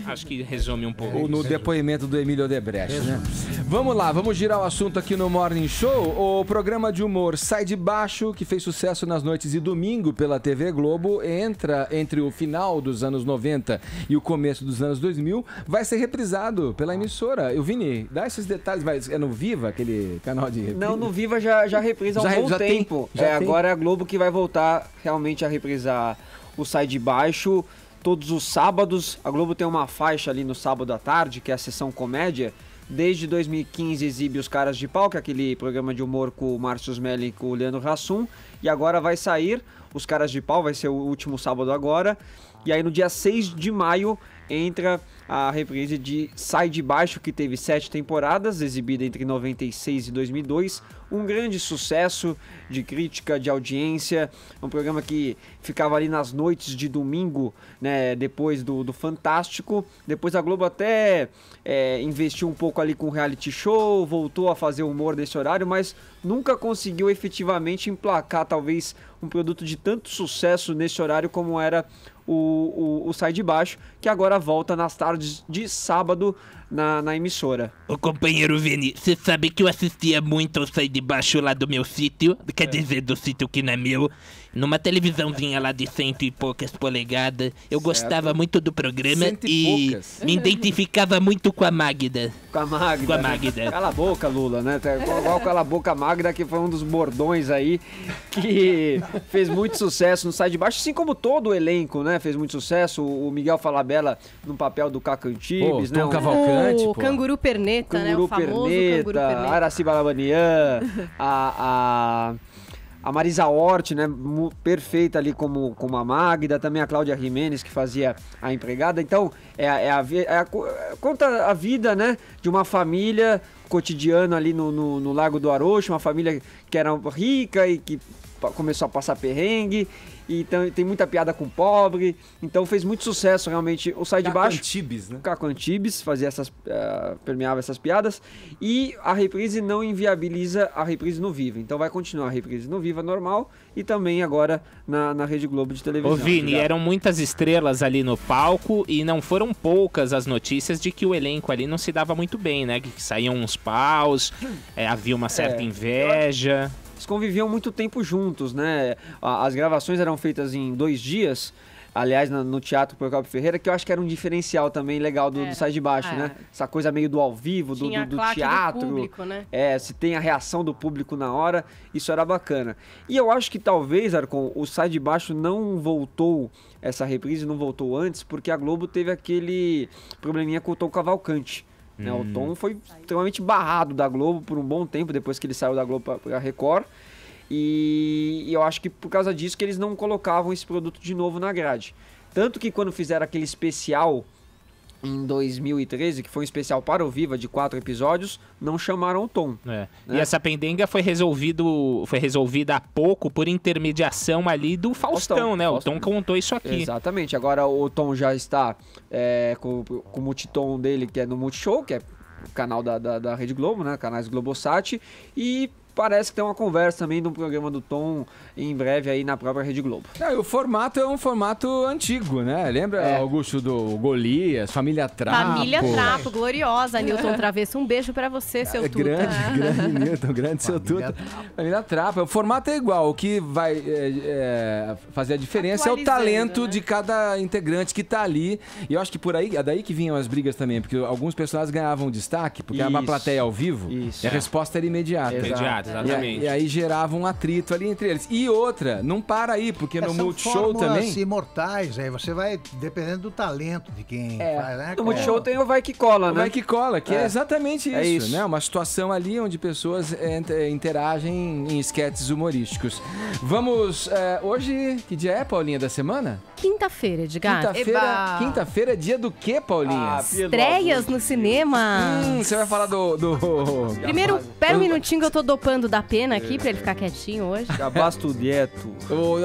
Acho que resume um pouco. No depoimento do Emílio Odebrecht, né? Vamos lá, vamos girar o assunto aqui no Morning Show. O programa de humor Sai de Baixo, que fez sucesso nas noites de domingo pela TV Globo, entra entre o final dos anos 90 e o começo dos anos 2000, vai ser reprisado pela emissora. Eu Vini, dá esses detalhes, é no Viva, aquele canal de reprise? Não, no Viva já reprisa há um bom tempo. Agora é a Globo que vai voltar realmente a reprisar o Sai de Baixo todos os sábados. A Globo tem uma faixa ali no sábado à tarde, que é a sessão comédia. Desde 2015 exibe Os Caras de Pau, que é aquele programa de humor com o Márcio Smelling e com o Leandro Hassum. E agora vai sair Os Caras de Pau, vai ser o último sábado agora. E aí no dia 6 de maio entra a reprise de Sai de Baixo, que teve 7 temporadas, exibida entre 96 e 2002. Um grande sucesso de crítica, de audiência. Um programa que ficava ali nas noites de domingo, né, depois do Fantástico. Depois a Globo até investiu um pouco ali com reality show, voltou a fazer humor desse horário, mas nunca conseguiu efetivamente emplacar talvez um produto de tanto sucesso nesse horário como era o Sai de Baixo, que agora volta nas tardes de sábado na emissora. Ô companheiro Vini, você sabe que eu assistia muito ao Sai de Baixo lá do meu sítio, quer dizer, do sítio que não é meu, numa televisãozinha lá de 100 e poucas polegadas. Eu gostava muito do programa e me identificava muito com a Magda. Com a Magda. Com a Magda. Né? Cala a boca, Lula, né? Igual Cala a Boca Magda, que foi um dos bordões aí que fez muito sucesso no Sai de Baixo, assim como todo o elenco, né? Fez muito sucesso. O Miguel Falabella no papel do Caco Antibes, né? Tom Cavalcante, o Canguru Perneta, né? O famoso Canguru Perneta. Aracy Balabanian, a Marisa Hort, né, perfeita ali como a Magda, também a Cláudia Jimenez, que fazia a empregada. Então, conta a vida, né, de uma família cotidiana ali no Lago do Arocho, uma família que era rica e que começou a passar perrengue. Então tem muita piada com pobre, então fez muito sucesso realmente o Sai de Baixo. Antibes, né? Caco Antibes fazia permeava essas piadas, e a reprise não inviabiliza a reprise no Viva, então vai continuar a reprise no Viva normal e também agora na Rede Globo de televisão. Ô Vini, eram muitas estrelas ali no palco e não foram poucas as notícias de que o elenco ali não se dava muito bem, né? Que saíam uns paus, havia uma certa inveja. Eles conviviam muito tempo juntos, né? As gravações eram feitas em 2 dias, aliás, no Teatro Procópio Ferreira, que eu acho que era um diferencial também legal do Sai de Baixo, né? Essa coisa meio do ao vivo, do teatro. Do público, né? Se tem a reação do público na hora, isso era bacana. E eu acho que talvez, Arcon, o Sai de Baixo não voltou, essa reprise não voltou antes, porque a Globo teve aquele probleminha com o Tom Cavalcante. Né? O Tom foi extremamente barrado da Globo por um bom tempo, depois que ele saiu da Globo para a Record. E eu acho que por causa disso que eles não colocavam esse produto de novo na grade. Tanto que quando fizeram aquele especial em 2013, que foi um especial para o Viva de 4 episódios, não chamaram o Tom. Né? E essa pendenga foi resolvida há pouco por intermediação ali do Faustão, né? O Tom contou isso aqui. Exatamente. Agora o Tom já está com o Multitom dele, que é no Multishow, que é o canal da Rede Globo, né? Canais Globosat. E parece que tem uma conversa também do programa do Tom em breve aí na própria Rede Globo. E o formato é um formato antigo, né? Lembra, Augusto, do Golias, Família Trapo? Família Trapo, gloriosa. Nilton Travesso, um beijo pra você, seu Tuta. Grande Nilton, grande seu Tuta. Família Trapo. O formato é igual. O que vai fazer a diferença é o talento, né, de cada integrante que tá ali. E eu acho que por aí, é daí que vinham as brigas também, porque alguns personagens ganhavam destaque, porque era uma plateia ao vivo, e a resposta era imediata. Exatamente. E aí gerava um atrito ali entre eles. E outra, não para aí, porque no Multishow também... São imortais, aí você vai dependendo do talento de quem faz, né? No Multishow tem o Vai Que Cola, né? O Vai Que Cola, que é exatamente isso, né? Uma situação ali onde pessoas interagem em esquetes humorísticos. Vamos, hoje, que dia é, Paulinha, da semana? Quinta-feira, Edgar. Quinta-feira é dia do quê, Paulinha? Estreias no cinema. Você vai falar do... Primeiro, pera um minutinho que eu tô dopando da Pena aqui pra ele ficar quietinho hoje. Gabasto Dieto.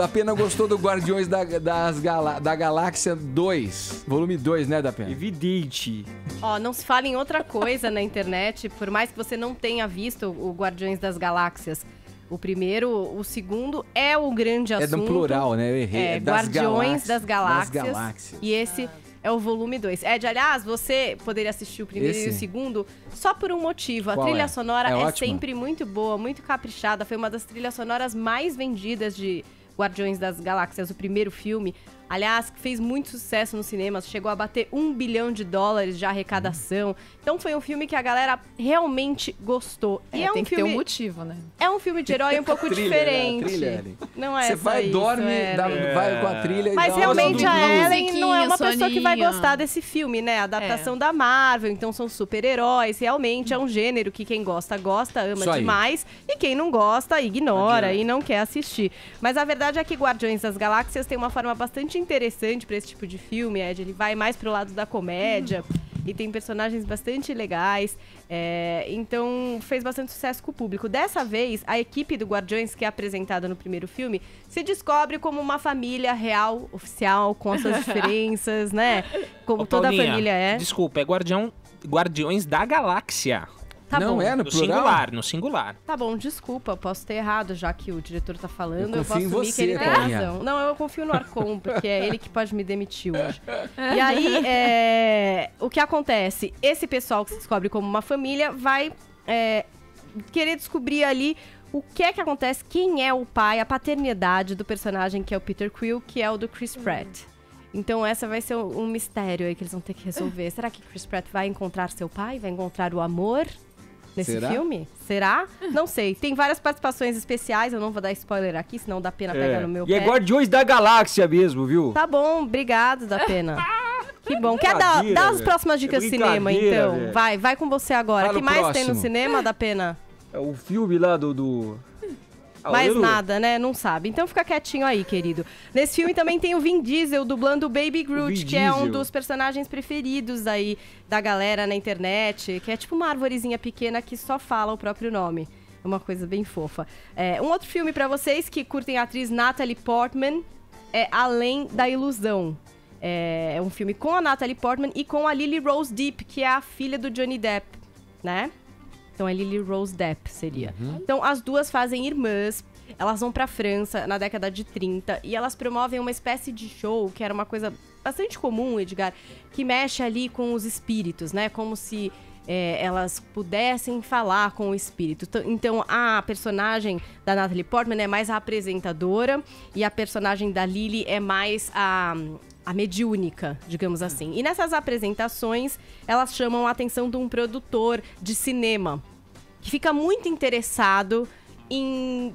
A Pena gostou do Guardiões da Galáxia 2. Volume 2, né, da Pena? Evidente. Ó, não se fala em outra coisa na internet, por mais que você não tenha visto o Guardiões das Galáxias. O primeiro, o segundo é o grande assunto. É no plural, né? Eu errei. Guardiões das Galáxias. E esse é o volume 2. Aliás, você poderia assistir o primeiro e o segundo só por um motivo. A trilha sonora é sempre muito boa, muito caprichada. Foi uma das trilhas sonoras mais vendidas de Guardiões das Galáxias, o primeiro filme. Aliás, fez muito sucesso nos cinemas, chegou a bater $1 bilhão de arrecadação. Então foi um filme que a galera realmente gostou. E tem que ter um motivo, né? É um filme de herói um pouco diferente. Não é Você vai, dorme, vai com a trilha. Mas realmente a Ellen não é uma pessoa que vai gostar desse filme, né? A adaptação da Marvel, então são super-heróis. Realmente é um gênero que quem gosta, ama demais. E quem não gosta, ignora e não quer assistir. Mas a verdade é que Guardiões das Galáxias tem uma forma bastante interessante para esse tipo de filme, Ed. Ele vai mais pro lado da comédia e tem personagens bastante legais. Então fez bastante sucesso com o público. Dessa vez, a equipe do Guardiões, que é apresentada no primeiro filme, se descobre como uma família real, oficial, com as suas diferenças, né? Como toda Paulinha, família é. Desculpa, é Guardiões da Galáxia. Tá Não bom. é no No plural? singular, no singular. Tá bom, desculpa, posso ter errado, já que o diretor tá falando, Eu eu posso confio em assumir você, que ele tem Paulinha. razão. Não, eu confio no Arcon, porque é ele que pode me demitir hoje. E aí, o que acontece? Esse pessoal que se descobre como uma família vai querer descobrir ali o que é que acontece, quem é o pai, a paternidade do personagem que é o Peter Quill, que é o do Chris Pratt. Então essa vai ser um mistério aí que eles vão ter que resolver. Será que Chris Pratt vai encontrar seu pai? Vai encontrar o amor nesse filme? Será? Não sei. Tem várias participações especiais, eu não vou dar spoiler aqui, senão dá pena pegar no meu E pé. é Guardiões da Galáxia mesmo, viu? Tá bom, obrigado, da pena. Que bom. Quer dar as próximas dicas de cinema, então? velho. Vai com você agora. O Fala que o mais tem próximo. no cinema, da pena? É o filme lá do... Mais nada, né? Não sabe. Então fica quietinho aí, querido. Nesse filme também tem o Vin Diesel dublando o Baby Groot, Vin que é um Diesel. dos personagens preferidos aí da galera na internet, que é tipo uma arvorezinha pequena que só fala o próprio nome. É uma coisa bem fofa. Um outro filme pra vocês que curtem a atriz Natalie Portman é Além da Ilusão. É um filme com a Natalie Portman e com a Lily Rose Depp, que é a filha do Johnny Depp, né? Então é Lily Rose Depp, seria. Então as duas fazem irmãs, elas vão pra França na década de 30 e elas promovem uma espécie de show, que era uma coisa bastante comum, Edgar, que mexe ali com os espíritos, né? Como se elas pudessem falar com o espírito. Então a personagem da Natalie Portman é mais a apresentadora e a personagem da Lily é mais a mediúnica, digamos assim. E nessas apresentações, elas chamam a atenção de um produtor de cinema, que fica muito interessado em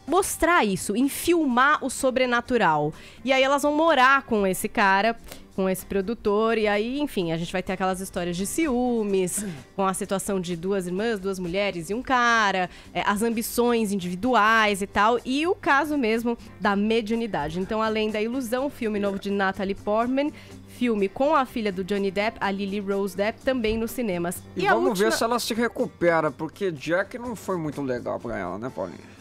mostrar isso, em filmar o sobrenatural. E aí elas vão morar com esse cara, com esse produtor, e aí, enfim, a gente vai ter aquelas histórias de ciúmes, com a situação de duas irmãs, duas mulheres e um cara, as ambições individuais e tal, e o caso mesmo da mediunidade. Então, Além da Ilusão, filme novo de Natalie Portman, filme com a filha do Johnny Depp, a Lily Rose Depp, também nos cinemas. E a vamos última... ver se ela se recupera, porque Jack não foi muito legal pra ela, né, Paulinha?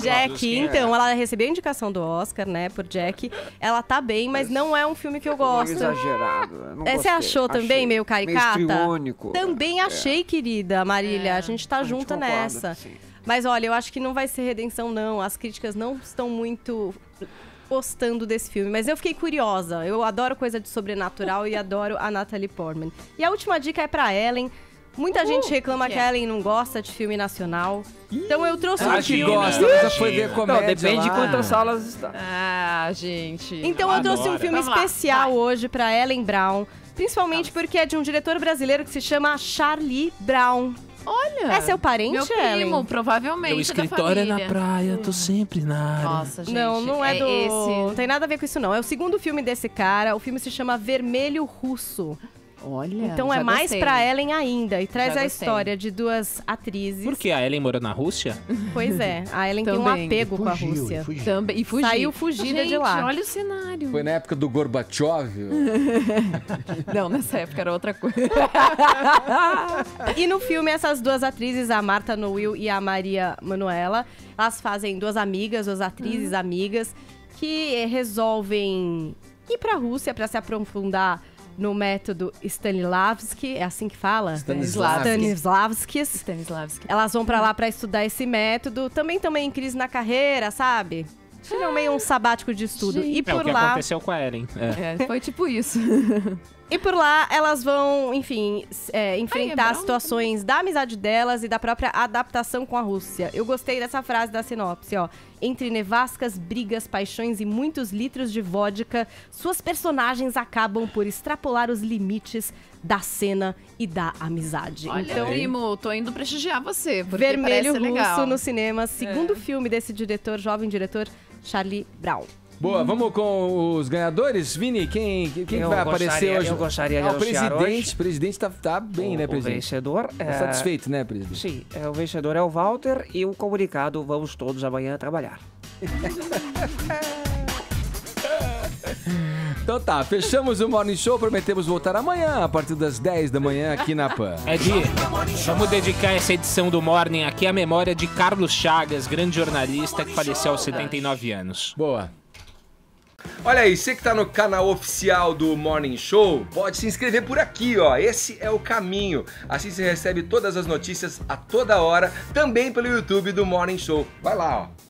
Jack, então, ela recebeu a indicação do Oscar, né, por Jack. Ela tá bem, mas não é um filme que eu gosto. Exagerado. Não Você gostei. achou também Achei meio caricata? Meio estriônico. Também achei, querida Marília. A gente tá junta concorda, nessa. sim. Mas olha, eu acho que não vai ser redenção, não. As críticas não estão muito gostando desse filme. Mas eu fiquei curiosa. Eu adoro coisa de sobrenatural e adoro a Natalie Portman. E a última dica é pra Ellen. Muita gente reclama que a Ellen não gosta de filme nacional. Então eu trouxe um filme... já foi ver comédia. Não, depende de lá. quantas salas está. Ah, gente. Então eu trouxe um filme Vamos lá, especial hoje pra Ellen Brown. Principalmente porque é de um diretor brasileiro que se chama Charlie Brown. Olha! É seu parente, Meu primo, Ellen? provavelmente. Meu escritório é na praia, tô sempre na área. Nossa, gente. Não é do... esse. Não tem nada a ver com isso, não. É o segundo filme desse cara. O filme se chama Vermelho Russo. Olha, Então é já mais gostei. pra Ellen ainda. E traz Já a gostei. história de duas atrizes. Por que a Ellen morou na Rússia? Pois é. A Ellen tem um Também. apego com a Rússia. Também. E fugiu. Saiu fugida Gente, de lá. olha o cenário. Foi na época do Gorbachev? Não, nessa época era outra coisa. E no filme, essas duas atrizes, a Marta Noil e a Maria Manuela, elas fazem duas amigas, duas atrizes amigas, que resolvem ir pra Rússia pra se aprofundar no método Stanislavski, é assim que fala? Stanislavski. Stanislavski. Elas vão pra lá pra estudar esse método, também em crise na carreira, sabe? Tiram meio um sabático de estudo. Gente. E É o por que lá... aconteceu com a Ellen. Foi tipo isso. E por lá, elas vão, enfim, enfrentar Brown. situações da amizade delas e da própria adaptação com a Rússia. Eu gostei dessa frase da sinopse, ó. Entre nevascas, brigas, paixões e muitos litros de vodka, suas personagens acabam por extrapolar os limites da cena e da amizade. Olha, Então, primo, tô indo prestigiar você. Porque Vermelho parece legal. Russo no cinema, segundo filme desse diretor, jovem diretor, Charlie Brown. Boa, vamos com os ganhadores? Vini, quem Eu vai aparecer gostaria- hoje? eu gostaria de o anunciar presidente. hoje. O presidente tá bem, né, O presidente? vencedor Tá satisfeito, né, presidente? Sim, o vencedor é o Walter e o comunicado vamos todos amanhã trabalhar. Então tá, fechamos o Morning Show, prometemos voltar amanhã, a partir das 10 da manhã, aqui na PAN. Vamos dedicar essa edição do Morning aqui à memória de Carlos Chagas, grande jornalista que faleceu aos 79 anos. Boa. Olha aí, você que tá no canal oficial do Morning Show, pode se inscrever por aqui, ó. Esse é o caminho. Assim você recebe todas as notícias a toda hora, também pelo YouTube do Morning Show. Vai lá, ó.